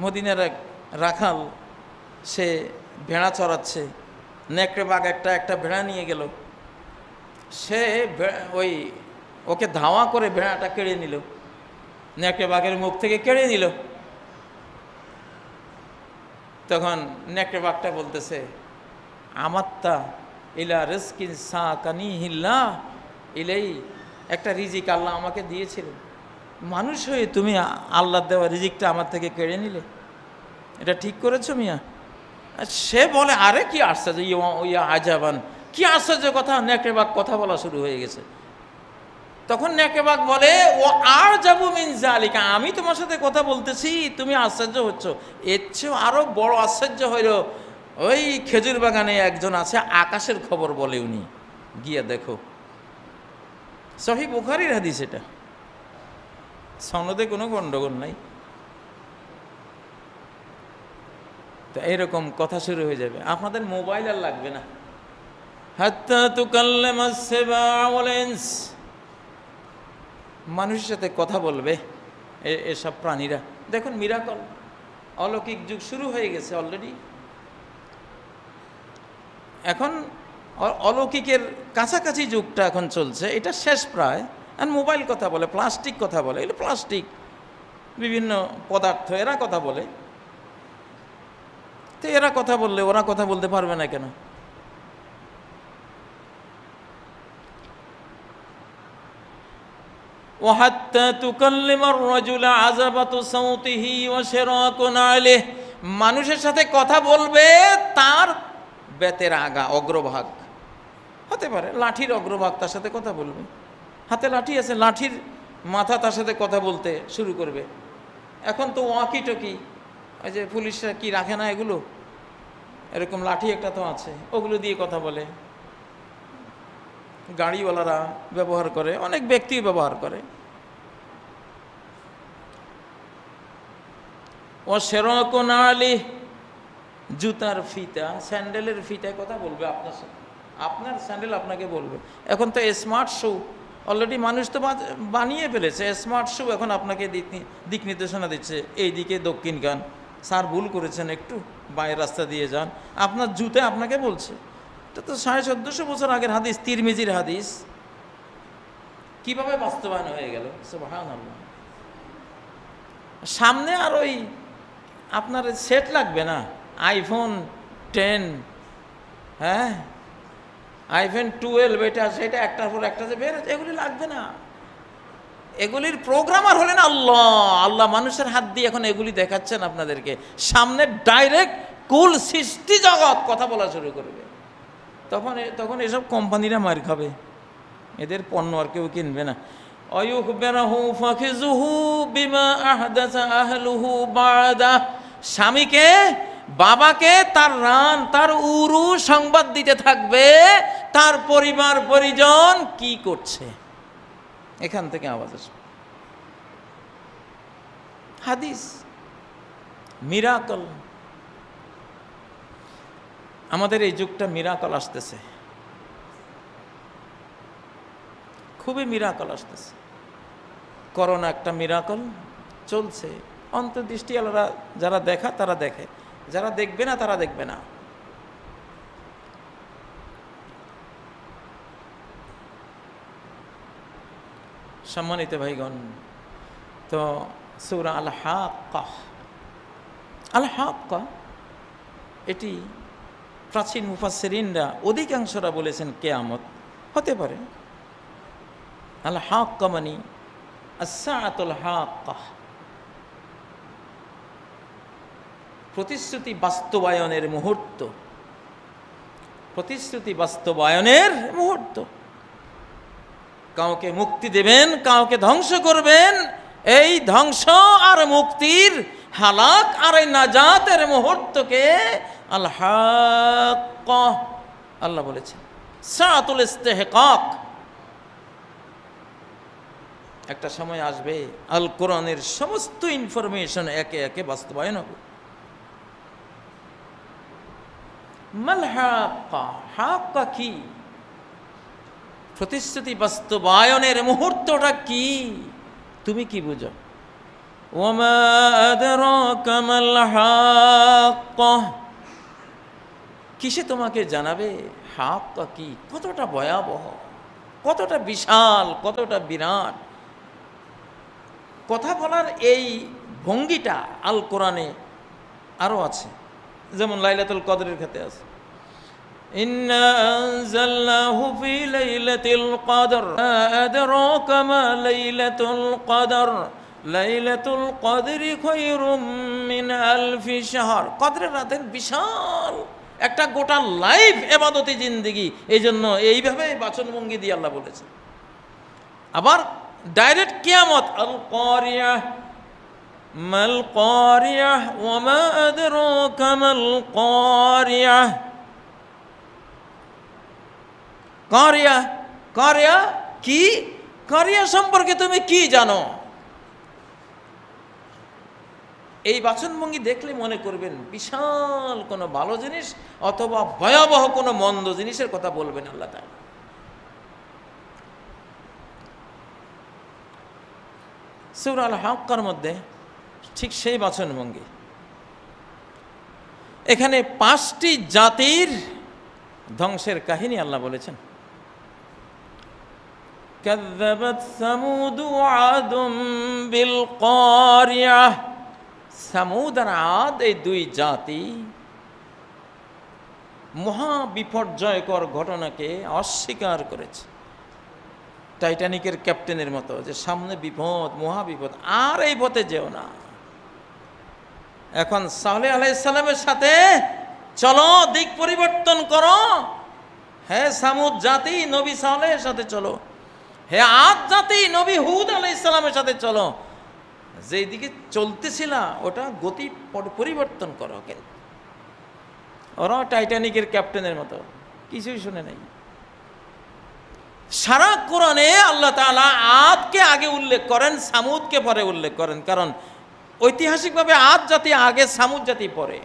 মদিনার এক রাখাল, সে ভেড়া চড়াচ্ছে, নেকড়ে বাঘ একটা ভেড়া নিয়ে গেল, সে ওই ওকে ধাওয়া করে ভেড়াটা কেড়ে নিল, নেকড়ে বাঘের মুখ থেকে কেড়ে নিল। তখন নেকড়ে বাঘটা বলতেছে, আমাত্তা ইলা রিজকিন সাকানিহিল্লাহ, ইলাই, একটা রিজিক আল্লাহ আমাকে দিয়েছিলেন, মানুষ হয়ে তুমি আল্লাহ দেওয়া রিজিকটা আমার থেকে কেড়ে নিলে, এটা ঠিক করেছো মিয়া? সে বলে, আরে কি আশ্চর্য, ইয়া আজাবান, কি আশ্চর্য কথা, নেকড়ে বাঘ কথা বলা শুরু হয়ে গেছে। তখন নেকড়ে বাঘ বলে, ও আর যাবো মিন জালিকা, আমি তোমার সাথে কথা বলতেছি, তুমি আশ্চর্য হচ্ছ, এর চেয়েও আরো বড় আশ্চর্য হইল, ওই খেজুর বাগানে একজন আছে, আকাশের খবর বলে উনি, গিয়ে দেখো। সহিহ বুখারীর হাদিস, এটা সনদে কোনো গন্ডগোল নাই। তো এইরকম কথা শুরু হয়ে যাবে, আপনাদের মোবাইল আর লাগবে না। হাত্তা তুকাল্লিমাস সিবাউ ওয়াল ইনস, মানুষের সাথে কথা বলবে এসব প্রাণীরা। দেখুন মিরাকল, অলৌকিক যুগ শুরু হয়ে গেছে অলরেডি। এখন অলৌকিকের কাছাকাছি যুগটা এখন চলছে, এটা শেষ প্রায়। আর মোবাইল কথা বলে, প্লাস্টিক কথা বলে, এগুলো প্লাস্টিক, বিভিন্ন পদার্থ, এরা কথা বলে। তো এরা কথা বললে ওরা কথা বলতে পারবে না কেন? وحتى تكلم الرجل عزبة صوته وشراك نعله, মানুষের সাথে কথা বলবে তার বেতের আগা, অগ্রভাগ হতে পারে, লাঠির অগ্রভাগ তার সাথে কথা বলবে। হাতে লাঠি আছে, লাঠির মাথা তার সাথে কথা বলতে শুরু করবে। এখন তো ওয়াকি টকি, ওই যে পুলিশরা কি রাখে না এগুলো, এরকম লাঠি একটা তো আছে, ওগুলো দিয়ে কথা বলে। গাড়িওয়ালারা ব্যবহার করে, অনেক ব্যক্তি ব্যবহার করে। ও সেরক নালি, জুতার ফিতা, স্যান্ডেলের ফিতায় কথা বলবে আপনার সাথে, আপনার স্যান্ডেল আপনাকে বলবে। এখন তো স্মার্ট শু অলরেডি মানুষ তো বানিয়ে ফেলেছে, স্মার্ট শু এখন আপনাকে দিক নির্দেশনা দিচ্ছে, এই দিকে দক্ষিণ গান, স্যার ভুল করেছেন, একটু বাইরের রাস্তা দিয়ে যান, আপনার জুতে আপনাকে বলছে। এটা তো 1450 বছর আগের হাদিস, তিরমিজির হাদিস, কিভাবে বাস্তবায়ন হয়ে গেল, সুবহানাল্লাহ। সামনে আর ওই আপনার সেট লাগবে না, আইফোন 10, হ্যাঁ আইফোন 12, এটা সেটা একটার পর একটা যে বের হচ্ছে, এগুলি লাগবে না। এগুলির প্রোগ্রামার হলেন আল্লাহ। আল্লাহ মানুষের হাত দিয়ে এখন এগুলি দেখাচ্ছেন আপনাদেরকে, সামনে ডাইরেক্ট কুল সৃষ্টি জগৎ কথা বলা শুরু করবে। তখন এসব কোম্পানিরা মার খাবে, এদের পণ্য আর কেউ কিনবে না। অয়ুখবিরহু ফাখিযুহু বিমা আহদাসা আহলুহু বাদা, স্বামীকে, বাবাকে তার রান, তার উরু সংবাদ দিতে থাকবে, তার পরিবার পরিজন কি করছে, এখান থেকে আওয়াজ আসবে। হাদিস, মিরাকল। আমাদের এই যুগটা মিরাকল আসতেছে, খুবই মিরাকল আসতেছে। করোনা একটা মিরাকল চলছে, অন্তর্দৃষ্টি আলাদা, যারা দেখা তারা দেখে, যারা দেখবে না তারা দেখবে না। সম্মানিত ভাইগণ, তো সূরা আল হাক্কা, আল হাক্কা এটি প্রাচীন মুফাসসিরিনরা অধিকাংশরা বলেছেন কিয়ামত হতে পারে। আল হাক্কা মানে আস-সাআতুল হাক্কা, প্রতিশ্রুতি বাস্তবায়নের মুহূর্ত, প্রতিশ্রুতি বাস্তবায়নের মুহূর্ত। কাউকে মুক্তি দেবেন, কাউকে ধ্বংস করবেন, এই ধ্বংস আর মুক্তির, হালাক আর এই নাজাতের মুহূর্তকে আল হাক্কা আল্লাহ বলেছেন। সাআতুল ইস্তিহকাক, একটা সময় আসবে আল কোরআনের সমস্ত ইনফরমেশন একে একে বাস্তবায়ন হবে। মাল হাক্কা, হাক্কা কি? প্রতিশ্রুতি বাস্তবায়নের মুহূর্তটা কি, তুমি কি বুঝো? ওয়ামা আদরাকা মাল হাক্কা, কিসে তোমাকে জানাবে হাক্কা কি, কতটা ভয়াবহ, কতটা বিশাল, কতটা বিরাট। কথা বলার এই ভঙ্গিটা আল কোরআনে আরও আছে, যেমন লাইলাতুল কদরের ক্ষেত্রে আছে, ইন্না আনজালনাহু ফি লাইলাতিল কদর আদরাকা মা লাইলাতুল কদর লাইলাতুল কদরি খায়রুম মিন আলফি শাহর। কদরের রাতের বিশাল একটা গোটা লাইফ ইবাদতি জিন্দেগি, এই জন্য এইভাবে বাচনভঙ্গি দিয়ে আল্লাহ বলেছেন। আবার ডাইরেক্ট কিয়ামত, আল কারিয়াহ মাল কারিয়াহ ওয়া মা আদরাকা মাল কারিয়াহ। কারিয়া, কারিয়া কি? কারিয়া সম্পর্কে তুমি কি জানো? এই বাচনভঙ্গি দেখলে মনে করবেন বিশাল কোনো ভালো জিনিস অথবা ভয়াবহ কোনো মন্দ জিনিসের কথা বলবেন আল্লাহ তাআলা। সূরা আল হাক্কার মধ্যে ঠিক সেই বাচনভঙ্গি। এখানে 5টি জাতির ধ্বংসের কাহিনী আল্লাহ বলেছেন। কাযযাবাত সামুদ ওয়া আদুম বিল কারিয়াহ। সামুদ আর আদ এই 2 জাতি মহা বিপর্যয়কর ঘটনাকে অস্বীকার করেছে। টাইটানিকের ক্যাপ্টেনের মতো, যে সামনে বিপদ, মহা বিপদ, আর এই পথে যেও না। এখন সালেহ আলাইহিস সালামের সাথে চলো, দিক পরিবর্তন করো। হে সামুদ জাতি, নবী সালেহের সাথে চলো। হে আদ জাতি, নবী হুদ আলাইহিস সালামের সাথে চলো। যেই দিকে চলতেছিল ওটা গতি পরিবর্তন করো। কিন্তু ওরা টাইটানিকের ক্যাপ্টেনের মতো কিছুই শুনে নাই। সারা কোরআনে আল্লাহ তাআলা আদকে আগে উল্লেখ করেন, সামুদকে পরে উল্লেখ করেন, কারণ ঐতিহাসিকভাবে আদ জাতি আগে, সামুদ জাতি পরে।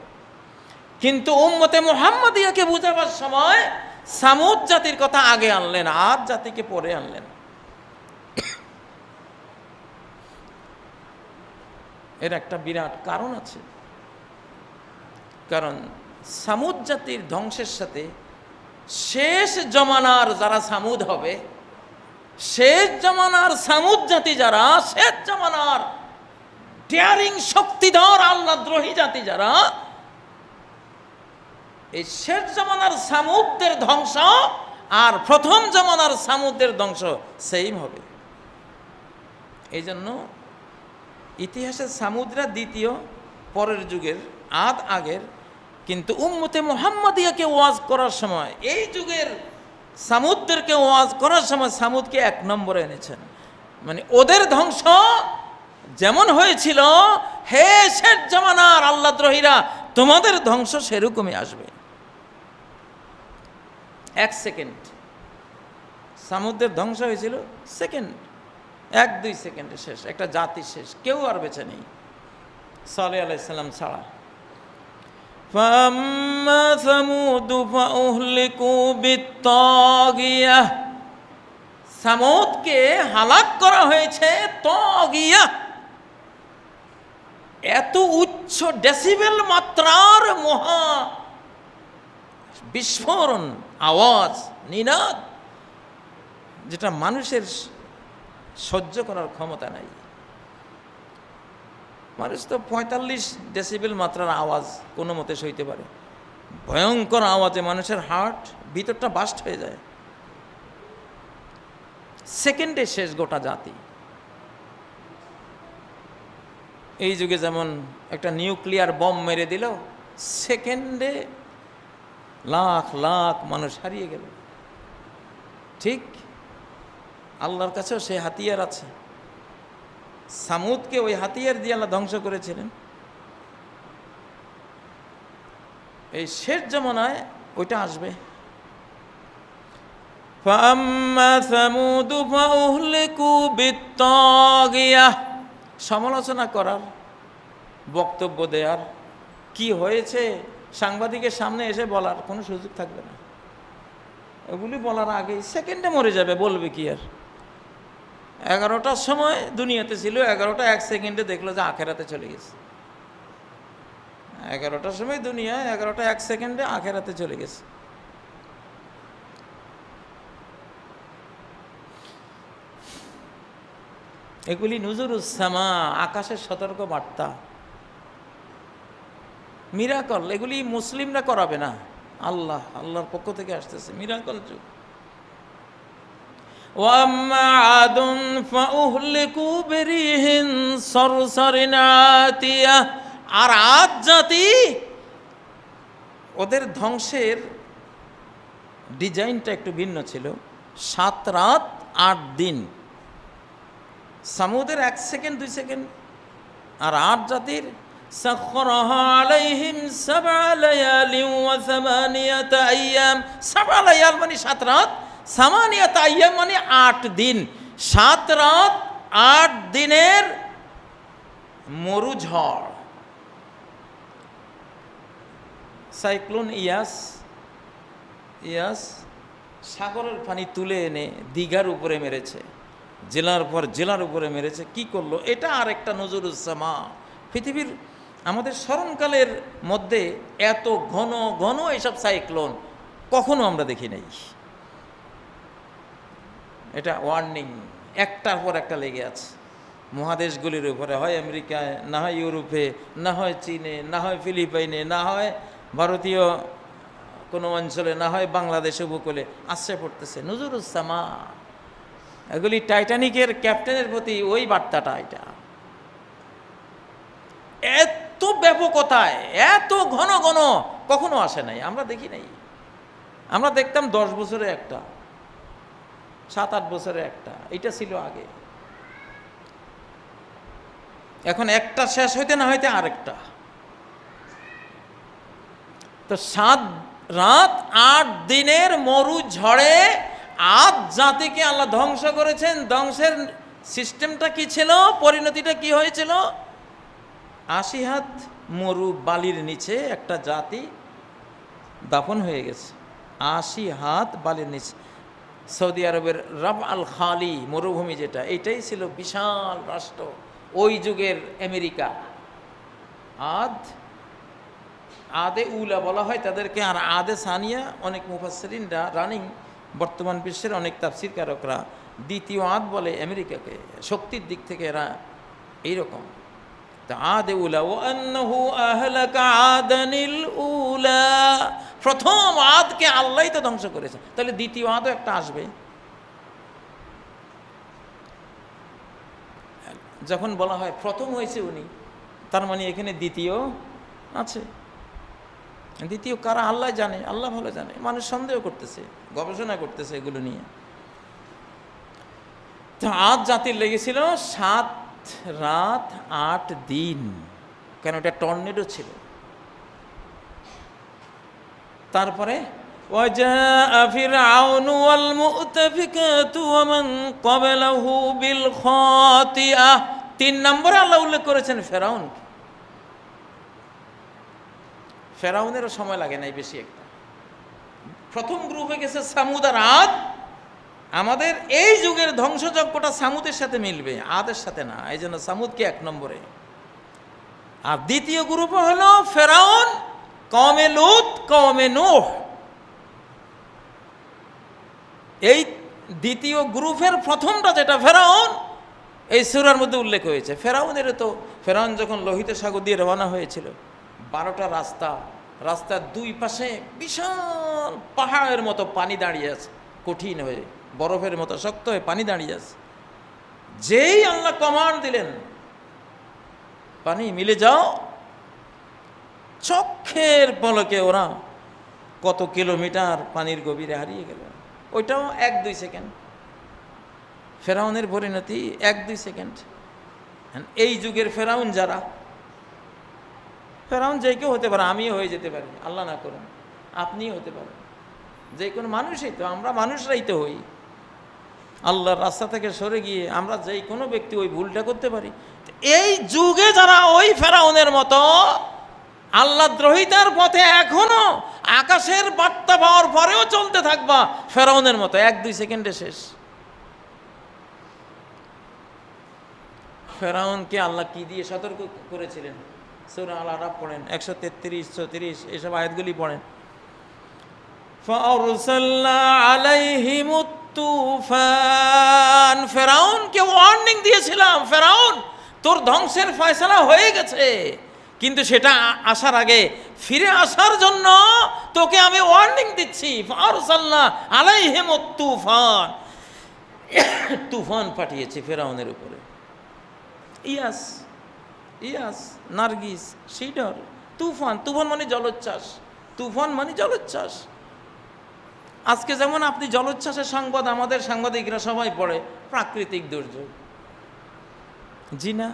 কিন্তু উম্মতে মুহাম্মাদিয়াকে বুঝাবার সময় সামুদ জাতির কথা আগে আনলেন, আদ জাতিকে পরে আনলেন। এর একটা বিরাট কারণ আছে, কারণ সামুদ জাতির ধ্বংসের সাথে শেষ জমানার যারা সামুদ হবে, শেষ জমানার সামুদ জাতি যারা, শেষ জমানার ডেয়ারিং শক্তিধর আল্লাহদ্রোহী জাতি যারা, এই শেষ জমানার সামুদদের ধ্বংস আর প্রথম জমানার সামুদদের ধ্বংস সেম হবে। এই জন্য ইতিহাসের সামুদরা দ্বিতীয়, পরের যুগের, আদ আগের। কিন্তু উম্মতে মুহাম্মাদিয়াকে ওয়াজ করার সময়, এই যুগের সামুদদেরকে ওয়াজ করার সময় সামুদকে 1 নম্বরে এনেছেন। মানে ওদের ধ্বংস যেমন হয়েছিল, হে শেষ জামানার আল্লাহদ্রোহীরা, তোমাদের ধ্বংস সেরকমই আসবে। 1 সেকেন্ড সামুদের ধ্বংস হয়েছিল, সেকেন্ড, 1-2 সেকেন্ডে শেষ, একটা জাতি শেষ, কেউ আর বেঁচে নেই সালেহ আলাইহিস সালাম ছাড়া। ফাম্মা সামুদ ফাউহলিকু বিত্তাগিয়াহ। সামুদকে হালাক করা হয়েছে তাগিয়াহ, এত উচ্চ ডেসিবেল মাত্রার মহা বিস্ফোরণ, আওয়াজ, নিনাদ, যেটা মানুষের সহ্য করার ক্ষমতা নাই। মানুষ তো 45 ডেসিবেল মাত্রার আওয়াজ কোনো মতে সইতে পারে। ভয়ঙ্কর আওয়াজে মানুষের হার্ট ভিতরটা বাস্ট হয়ে যায়। সেকেন্ডে শেষ গোটা জাতি। এই যুগে যেমন একটা নিউক্লিয়ার বম মেরে দিল, সেকেন্ডে লাখ লাখ মানুষ হারিয়ে গেল। ঠিক আল্লাহর কাছেও সেই হাতিয়ার আছে। সামুদকে ওই হাতিয়ার দিয়ে আল্লাহ ধ্বংস করেছিলেন। এই শেষ জামানায় ওইটা আসবে। ফাম্মা সামুদ ফাউহলিকু বিত্তাগিয়াহ। সমালোচনা করার, বক্তব্য দেওয়ার, কি হয়েছে সাংবাদিকের সামনে এসে বলার কোনো সুযোগ থাকবে না। ওগুলি বলার আগেই সেকেন্ডে মরে যাবে, বলবে কি আর। 11টার সময় দুনিয়াতে ছিল, 11টা 1 সেকেন্ডে দেখলো যে আখেরাতে চলে গেছে। 11টার সময় দুনিয়ায়, 11টা 1 সেকেন্ডে আখেরাতে চলে গেছে। এগুলি নুজুরুস সামা, আকাশের সতর্ক বার্তা, মিরাকল। এগুলি মুসলিমরা করাবে না, আল্লাহর পক্ষ থেকে আসতেছে মিরাকল যুগ। ওয়াম্মা আদুন ফাউহলিকু বিরিহিন সরসরিন আতিয়া, আর আদ জাতি, ওদের ধ্বংসের ডিজাইনটা একটু ভিন্ন ছিল। 7 রাত 8 দিন। সামুদের 1 সেকেন্ড 2 সেকেন্ড। আর আদ জাতির সাখরাহা আলাইহিম 7 লায়ালিন ওয়া 8 আইয়াম। 7 লায়াল মানে 7 রাত, 8 আইয়াম মানে 8 দিন। 7 রাত 8 দিনের মরুঝড়। সাইক্লোন ইয়াস সাগরের পানি তুলে এনে দীঘার উপরে মেরেছে, জেলার পর জেলার উপরে মেরেছে। কি করলো? এটা আর একটা নজরুস সামা। পৃথিবীর আমাদের স্মরণকালের মধ্যে এত ঘন ঘন এইসব সাইক্লোন কখনো আমরা দেখি নাই। এটা ওয়ার্নিং, একটার পর একটা লেগে আছে মহাদেশগুলির উপরে, হয় আমেরিকায়, না হয় ইউরোপে, না হয় চীনে, না হয় ফিলিপাইনে, না হয় ভারতীয় কোনো অঞ্চলে, না হয় বাংলাদেশ উপকূলে আসছে পড়তেছে নজরুস সামা। এগুলি টাইটানিকের ক্যাপ্টেনের প্রতি ওই বার্তাটা। এটা এত ব্যাপকতায়, এত ঘন ঘন কখনো আসে নাই, আমরা দেখি নাই। আমরা দেখতাম 10 বছরে একটা, 7-8 বছরে একটা, এটা ছিল আগে। এখন একটা শেষ হইতে না হইতে আরেকটা। তো 7 রাত 8 দিনের মরু ঝড়ে আদ জাতিকে আল্লাহ ধ্বংস করেছেন। ধ্বংসের সিস্টেমটা কি ছিল? পরিণতিটা কি হয়েছিল? 80 হাত মরু বালির নিচে একটা জাতি দাফন হয়ে গেছে। 80 হাত বালির নিচে। সৌদি আরবের রাব আল খালি মরুভূমি, যেটা, এইটাই ছিল বিশাল রাষ্ট্র ওই যুগের আমেরিকা। আদে উলা বলা হয় তাদেরকে, আর আদে সানিয়া অনেক মুফাসসিরিনরা রানিং বর্তমান বিশ্বের অনেক তাফসীরকারকরা দ্বিতীয় আদ বলে আমেরিকাকে। শক্তির দিক থেকে এরা এইরকম। তা আদে উলা ও আন্নাহু আহলাকা আদানিল উলা, প্রথম আদকে আল্লাহই তো ধ্বংস করেছে, তাহলে দ্বিতীয় আদও একটা আসবে। যখন বলা হয় প্রথম হয়েছে উনি, তার মানে এখানে দ্বিতীয় আছে। দ্বিতীয় কারা আল্লাহ জানে, আল্লাহ ভালো জানে। মানুষ সন্দেহ করতেছে, গবেষণা করতেছে এগুলো নিয়ে। তো আদ জাতির লেগেছিল 7 রাত 8 দিন, কেন এটা টর্নেডো ছিল। তারপরে ওয়াজা ফিরআউন ওয়াল মুতাফিকাতু ওয়া মান ক্বাবলাহু বিল খাতিআ। 3 নম্বরে আল্লাহ উল্লেখ করেছেন ফেরাউন। ফেরাউনেরও সময় লাগে নাই বেশি একটা। প্রথম গ্রুপে গেছে সামুদ আর আদ। আমাদের এই যুগের ধ্বংসযজ্ঞটা সামুদের সাথে মিলবে, আদের সাথে না, এই জন্য সামুদকে 1 নম্বরে। আর দ্বিতীয় গ্রুপে হলো ফেরাউন, কওমে লূত, কওমে নূহ। এই দ্বিতীয় গ্রুপের প্রথমটা যেটা ফেরাউন, এই সূরার মধ্যে উল্লেখ হয়েছে। ফেরাউন যখন লোহিত সাগর দিয়ে রওনা হয়েছিল, 12টা রাস্তার 2 পাশে বিশাল পাহাড়ের মতো পানি দাঁড়িয়ে আছে, কঠিন হয়ে, বরফের মতো শক্ত হয়ে পানি দাঁড়িয়ে আছে। যেই আল্লাহ কমান্ড দিলেন পানি মিলে যাও, চোখের পলকে ওরা কত কিলোমিটার পানির গভীরে হারিয়ে গেল। ওইটাও 1-2 সেকেন্ড। ফেরাউনের পরিণতি 1-2 সেকেন্ড। এই যুগের ফেরাউন যারা, ফেরাউন যে কেউ হতে পারে, আমিও হয়ে যেতে পারি, আল্লাহ না করুন, আপনিও হতে পারেন, যে কোনো মানুষই তো, আমরা মানুষরাই তো হই। আল্লাহর রাস্তা থেকে সরে গিয়ে আমরা যে কোনো ব্যক্তি ওই ভুলটা করতে পারি। এই যুগে যারা ওই ফেরাউনের মতো আল্লাহ দ্রোহিতার পথে এখনো আকাশের বার্তা পাওয়ার পরেও চলতে থাকবা, ফেরাউনের মতো 1-2 সেকেন্ডে শেষ। ফেরাউনকে আল্লাহ কি দিয়ে সতর্ক করেছিলেন? সূরা আল আরাফ পড়েন, 133, 34 এসব আয়াতগুলি পড়েন। ফাআরসালনা আলাইহিমুত তুফান, ফেরাউনকে ফেরাউনকে ওয়ার্নিং দিয়েছিলাম, ফেরাউন তোর ধ্বংসের ফয়সালা হয়ে গেছে, কিন্তু সেটা আসার আগে ফিরে আসার জন্য তোকে আমি ওয়ার্নিং দিচ্ছি। ফারসালনা আলাইহিম তুফান, তুফান পাঠিয়েছি ফেরাউনের উপরে। ইয়াস, ইয়াস, নার্গিস, সিডর, তুফান। তুফান মানে জলোচ্ছ্বাস, তুফান মানে জলোচ্ছ্বাস। আজকে যেমন আপনি জলোচ্ছ্বাসের সংবাদ আমাদের সাংবাদিকরা সবাই পড়ে, প্রাকৃতিক দুর্যোগ। জি না,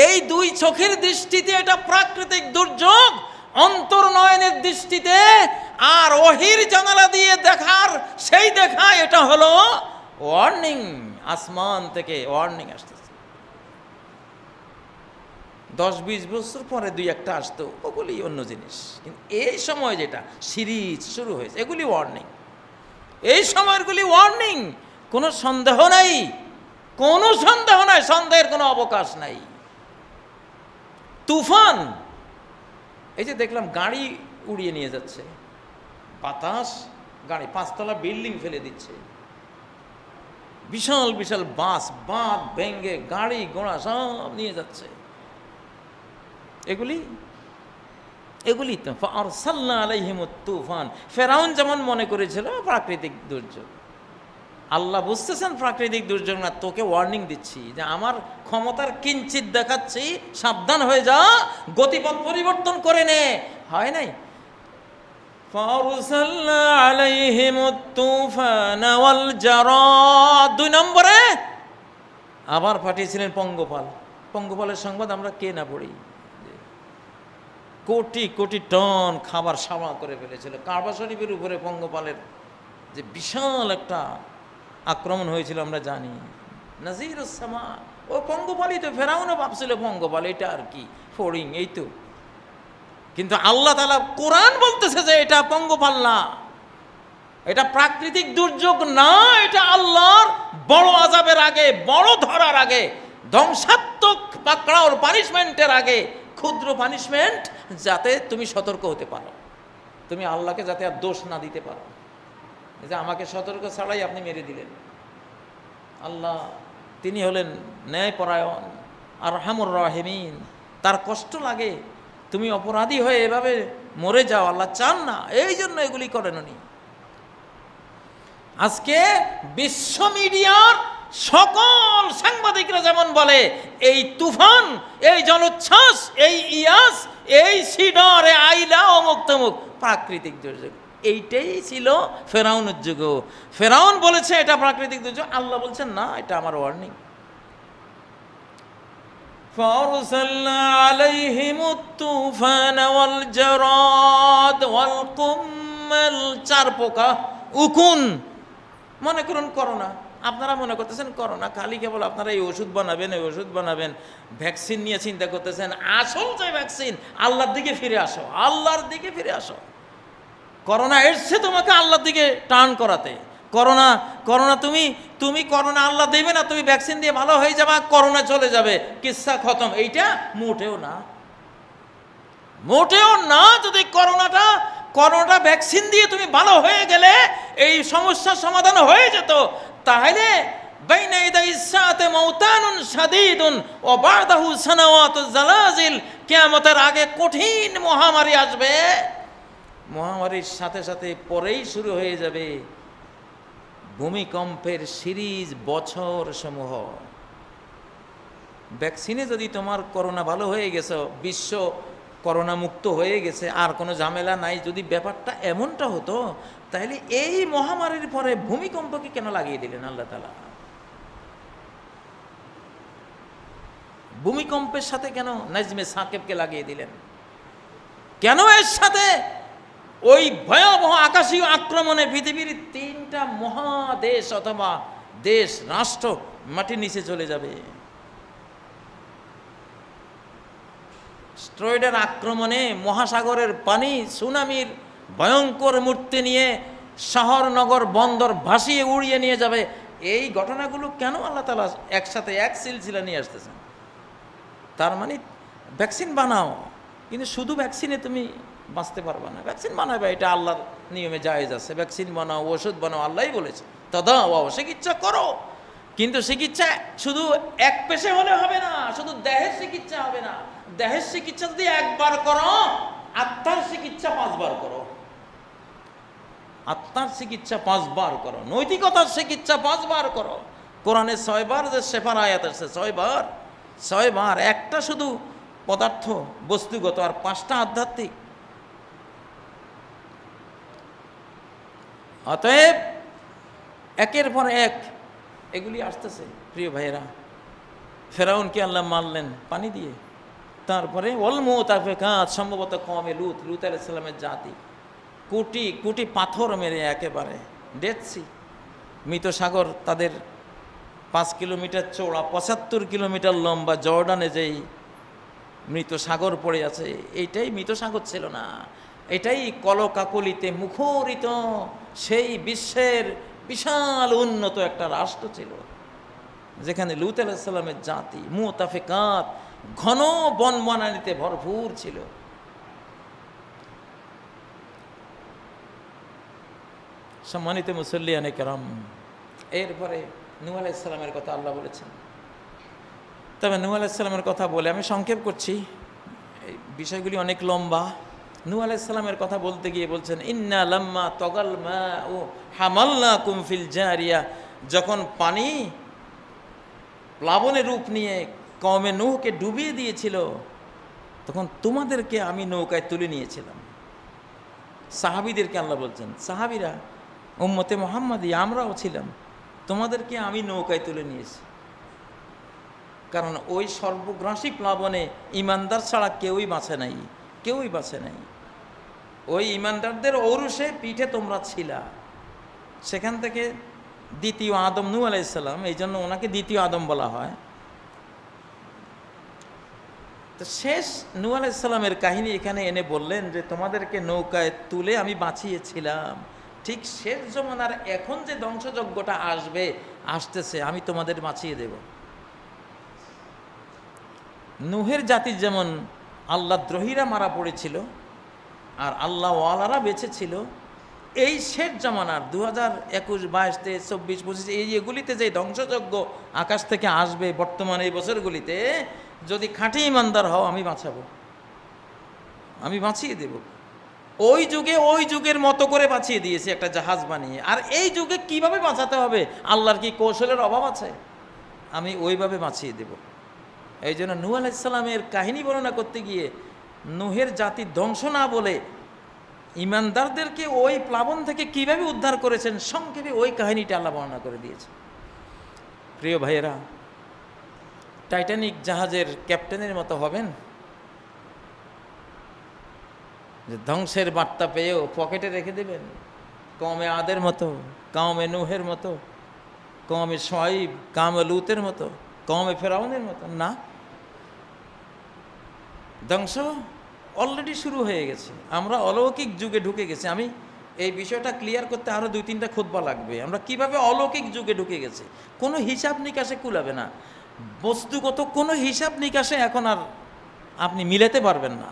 এই দুই চোখের দৃষ্টিতে এটা প্রাকৃতিক দুর্যোগ, অন্তর্নয়নের দৃষ্টিতে আর ওহির জানালা দিয়ে দেখার সেই দেখা এটা হলো ওয়ার্নিং। আসমান থেকে ওয়ার্নিং আসতেছে। 10-20 বছর পরে দুই একটা আসতো, ওগুলি অন্য জিনিস, কিন্তু এই সময় যেটা সিরিজ শুরু হয়েছে এগুলি ওয়ার্নিং। এই সময়গুলি ওয়ার্নিং, কোনো সন্দেহ নাই, কোনো সন্দেহ নাই, সন্দেহের কোনো অবকাশ নাই। তুফান, এই যে দেখলাম গাড়ি উড়িয়ে নিয়ে যাচ্ছে, বাতাস, গাড়ি 5 তলা বিল্ডিং ফেলে দিচ্ছে, বিশাল বিশাল বাস, বাঁধ ভেঙ্গে গাড়ি ঘোড়া সব নিয়ে যাচ্ছে। এগুলি এগুলি তো ফারসালনা আলাইহিমুত তুফান। ফেরাউন যেমন মনে করেছিল প্রাকৃতিক দুর্যোগ, আল্লাহ বুঝতেছেন প্রাকৃতিক দুর্যোগ না, তোকে ওয়ার্নিং দিচ্ছি যে আমার ক্ষমতার কিঞ্চিত দেখাচ্ছি, সাবধান হয়ে যা, গতিপথ পরিবর্তন করে নে। হয় নাই? ফারসালনা আলাইহিমুত তুফান ওয়াল জারাদ। 2 নম্বরে আবার পাঠিয়েছিলেন পঙ্গপাল। পঙ্গপালের সংবাদ আমরা কে না পড়ি, কোটি কোটি টন খাবার সামা করে ফেলেছিল। কাবা শরীফের উপরে পঙ্গপালের যে বিশাল একটা আক্রমণ হয়েছিল আমরা জানি। নাজিরুস সামা, ও পঙ্গপালই তো। ফেরাউনও ভাবছিল পঙ্গপাল এটা আর কি, ফড়িং, এই তো। কিন্তু আল্লাহ তাআলা কোরআন বলতেছে যে এটা পঙ্গপাল না, এটা প্রাকৃতিক দুর্যোগ না, এটা আল্লাহর বড় আযাবের আগে, বড় ধরার আগে, ধ্বংসাত্মক পাকড়াওর পানিশমেন্টের আগে ক্ষুদ্র পানিশমেন্ট, যাতে তুমি সতর্ক হতে পারো, তুমি আল্লাহকে যাতে আর দোষ না দিতে পারো যে আমাকে সতর্ক ছাড়াই আপনি মেরে দিলেন। আল্লাহ তিনি হলেন ন্যায়পরায়ণ আর রহমুর রাহিমিন, তার কষ্ট লাগে তুমি অপরাধী হয়ে এভাবে মরে যাও, আল্লাহ চান না, এই জন্য এগুলি করেন উনি। আজকে বিশ্ব মিডিয়ার সকল সাংবাদিকরা যেমন বলে এই তুফান, এই জলোচ্ছ্বাস, এই ইয়াস, এই সিডর, এই আইলা, অমুক তমুক প্রাকৃতিক দুর্যোগ, এইটাই ছিল ফেরাউনের যুগও। ফেরাউন বলেছে এটা প্রাকৃতিক দুর্যোগ, আল্লাহ বলছেন না, এটা আমার ওয়ার্নিং। ফারসালনা আলাইহিমুত তুফান ওয়াল জারাদ ওয়াল কুম্মাল। 4 পোকা, উকুন। মনে করুন করোনা, আপনারা মনে করতেছেন করোনা খালি কেবল আপনারা এই ওষুধ বানাবেন, এই ওষুধ বানাবেন, ভ্যাকসিন নিয়ে চিন্তা করতেছেন। আসল যে ভ্যাকসিন, আল্লাহর দিকে ফিরে আসো, আল্লাহর দিকে ফিরে আসো। করোনা এসছে তোমাকে আল্লাহর দিকে টার্ন করাতে। করোনা করোনা তুমি তুমি করোনা আল্লাহ দেবে না, তুমি ভ্যাকসিন দিয়ে ভালো হয়ে যাবে, করোনা চলে যাবে, কিচ্ছা খতম। এইটা মোটেও না, মোটেও না। যদি করোনাটা ভ্যাকসিন দিয়ে তুমি ভালো হয়ে গেলে এই সমস্যার সমাধান হয়ে যেত, তাহলে বাইনা ইয়াদাইস সাআতি মাউতানুন শাদীদুন ওয়া বা'দাহু সানাওয়াতুজ জালাজিল, কিয়ামতের আগে কঠিন মহামারী আসবে, মহামারীর সাথে সাথে পরেই শুরু হয়ে যাবে ভূমিকম্পের সিরিজ, বছর সমূহ। ভ্যাকসিনে যদি তোমার করোনা ভালো হয়ে গেছে, বিশ্ব করোনা মুক্ত হয়ে গেছে, আর কোনো ঝামেলা নাই, যদি ব্যাপারটা এমনটা হতো, তাহলে এই মহামারীর পরে ভূমিকম্পকে কেন লাগিয়ে দিলেন আল্লাহ তাআলা? ভূমিকম্পের সাথে কেন নাজমে সাকিবকে লাগিয়ে দিলেন? কেন এর সাথে ওই ভয়াবহ আকাশীয় আক্রমণে পৃথিবীর 3টা মহাদেশ অথবা দেশ, রাষ্ট্র মাটির নিচে চলে যাবে? স্ট্রয়েডের আক্রমণে মহাসাগরের পানি সুনামির ভয়ঙ্কর মূর্তি নিয়ে শহর, নগর, বন্দর ভাসিয়ে উড়িয়ে নিয়ে যাবে। এই ঘটনাগুলো কেন আল্লাহ তাআলা একসাথে এক সিলসিলা নিয়ে আসতেছেন? তার মানে ভ্যাকসিন বানাও, কিন্তু শুধু ভ্যাকসিনে তুমি বাঁচতে পারবে না। ভ্যাকসিন বানাবে, এটা আল্লাহর নিয়মে জায়েজ আছে। ভ্যাকসিন বানাও, ওষুধ বানাও, আল্লাহই বলেছে তদাওয়াও, চিকিৎসা করো, কিন্তু চিকিৎসা শুধু এক পেশে হলে হবে না, শুধু দেহের চিকিৎসা হবে না। দেহের চিকিৎসা যদি একবার করো, আত্মার চিকিৎসা 5 বার করো। আত্মার চিকিৎসা 5 বার করো, নৈতিকতার চিকিৎসা 5 বার করো। কোরআনে 6 বার যে শেফার আয়াত আছে, 6 বার। একটা শুধু পদার্থ বস্তুগত, আর 5টা আধ্যাত্মিক। অতএব একের পর এক এগুলি আসতেছে প্রিয় ভাইয়েরা। ফেরাউনকে আল্লাহ মারলেন পানি দিয়ে। তারপরে ওয়াল মুতাফিকাত, সম্ভবত কওমে লূত আলাইহিস সালামের জাতি, কোটি কোটি পাথর মেরে একেবারে ডেড সি, মৃত সাগর, তাদের 5 কিলোমিটার চওড়া 75 কিলোমিটার লম্বা জর্ডানে যেই মৃত সাগর পড়ে আছে, এইটাই মৃত সাগর ছিল না, এটাই কলকাকলিতে মুখরিত সেই বিশ্বের বিশাল উন্নত একটা রাষ্ট্র ছিল, যেখানে লূত আলাইহিস সালামের জাতি মুতাফিকাত ঘন বনবনানীতে ভরপুর ছিল। সম্মানিত মুসল্লিয়ানে কেরাম, এরপরে নূহ আলাইহিস সালামের কথা আল্লাহ বলেছেন। তবে নূহ আলাইহিস সালামের কথা বলে আমি সংক্ষেপ করছি, এই বিষয়গুলি অনেক লম্বা। নূহ আলাইহিস সালামের কথা বলতে গিয়ে বলছেন, ইন্না লাম্মা তাগাল মাউ হামালনাকুম ফিল জারিয়া, যখন পানি প্লাবনের রূপ নিয়ে কওমে নূহকে ডুবিয়ে দিয়েছিল, তখন তোমাদেরকে আমি নৌকায় তুলে নিয়েছিলাম। সাহাবীদেরকে আল্লাহ বলছেন, সাহাবীরা উম্মতে মুহাম্মাদি আমরাও ছিলাম, তোমাদেরকে আমি নৌকায় তুলে নিয়েছি। কারণ ওই সর্বগ্রাসী প্লাবনে ইমানদার ছাড়া কেউই বাঁচে নাই। ওই ইমানদারদের ঔরসে পিঠে তোমরা ছিলা। সেখান থেকে দ্বিতীয় আদম নূহ আলাইহিস সালাম, এই জন্য ওনাকে দ্বিতীয় আদম বলা হয়। তো শেষ নূহ আলাইহিস সালামের কাহিনী এখানে এনে বললেন যে তোমাদেরকে নৌকায় তুলে আমি বাঁচিয়েছিলাম। ঠিক শেষ জমানার এখন যে ধ্বংসযজ্ঞটা আসতেছে, আমি তোমাদের বাঁচিয়ে দেব। নূহের জাতির যেমন আল্লাহ দ্রোহীরা মারা পড়েছিল আর আল্লাহ ওয়ালারা বেঁচে ছিল, এই শেষ জমানার 2021, 22, 23, 24, 25 এগুলিতে যে ধ্বংসযজ্ঞ আকাশ থেকে আসবে বর্তমানে এই বছরগুলিতে, যদি খাঁটি ইমানদার হও আমি বাঁচাবো, আমি বাঁচিয়ে দেব। ওই যুগের মতো করে বাঁচিয়ে দিয়েছে একটা জাহাজ বানিয়ে। আর এই যুগে কিভাবে বাঁচাতে হবে, আল্লাহর কি কৌশলের অভাব আছে? আমি ওইভাবে বাঁচিয়ে দেব। এই জন্য নূহ আলাইহিস সালামের কাহিনী বর্ণনা করতে গিয়ে নূহের জাতির ধ্বংস না বলে ইমানদারদেরকে ওই প্লাবন থেকে কিভাবে উদ্ধার করেছেন সংক্ষেপে ওই কাহিনীটা আল্লাহ বর্ণনা করে দিয়েছে। প্রিয় ভাইয়েরা, টাইটানিক জাহাজের ক্যাপ্টেনের মতো হবেন যে ধ্বংসের বার্তা পেয়েও পকেটে রেখে দেবেন? কওমে আদের মতো, কওমে নূহের মতো, কওমে শুআইব, কওমে লূতের মতো, কওমে ফেরাউনের মতো না। ধ্বংস অলরেডি শুরু হয়ে গেছে। আমরা অলৌকিক যুগে ঢুকে গেছি। আমি এই বিষয়টা ক্লিয়ার করতে আরও 2-3টা খুতবা লাগবে। আমরা কিভাবে অলৌকিক যুগে ঢুকে গেছি, কোনো হিসাব নিকাশে কুলাবে না। বস্তুগত কোনো হিসাব নিকাশে এখন আর আপনি মিলাতে পারবেন না।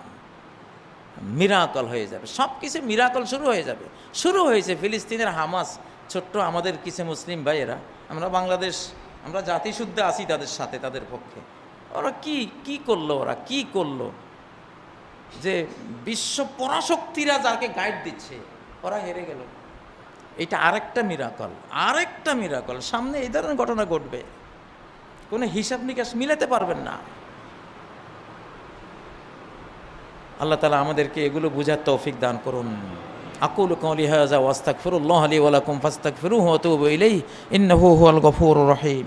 মিরাকল হয়ে যাবে, সব কিছু মিরাকল শুরু হয়ে যাবে। শুরু হয়েছে ফিলিস্তিনের হামাস, ছোট্ট আমাদের কিছু মুসলিম ভাইয়েরা, আমরা বাংলাদেশ, আমরা জাতিশুদ্ধ আছি তাদের সাথে, তাদের পক্ষে। ওরা কি করলো, ওরা কি করলো যে বিশ্ব পরাশক্তিরা যাকে গাইড দিচ্ছে ওরা হেরে গেল। এটা আরেকটা মিরাকল। সামনে এই ধরনের ঘটনা ঘটবে, কোনো হিসাব নিকাশ মিলাতে পারবেন না। আল্লাহ তাআলা আমাদেরকে এগুলো বুঝার তৌফিক দান করুন। আকুলু কওলি হাযা ওয়া আস্তাগফিরুল্লাহ লি ওয়া লাকুম ফাস্তাগফিরুহু ওয়া তুবু ইলাইহি ইন্নাহু হুয়াল গফুরুর রহিম।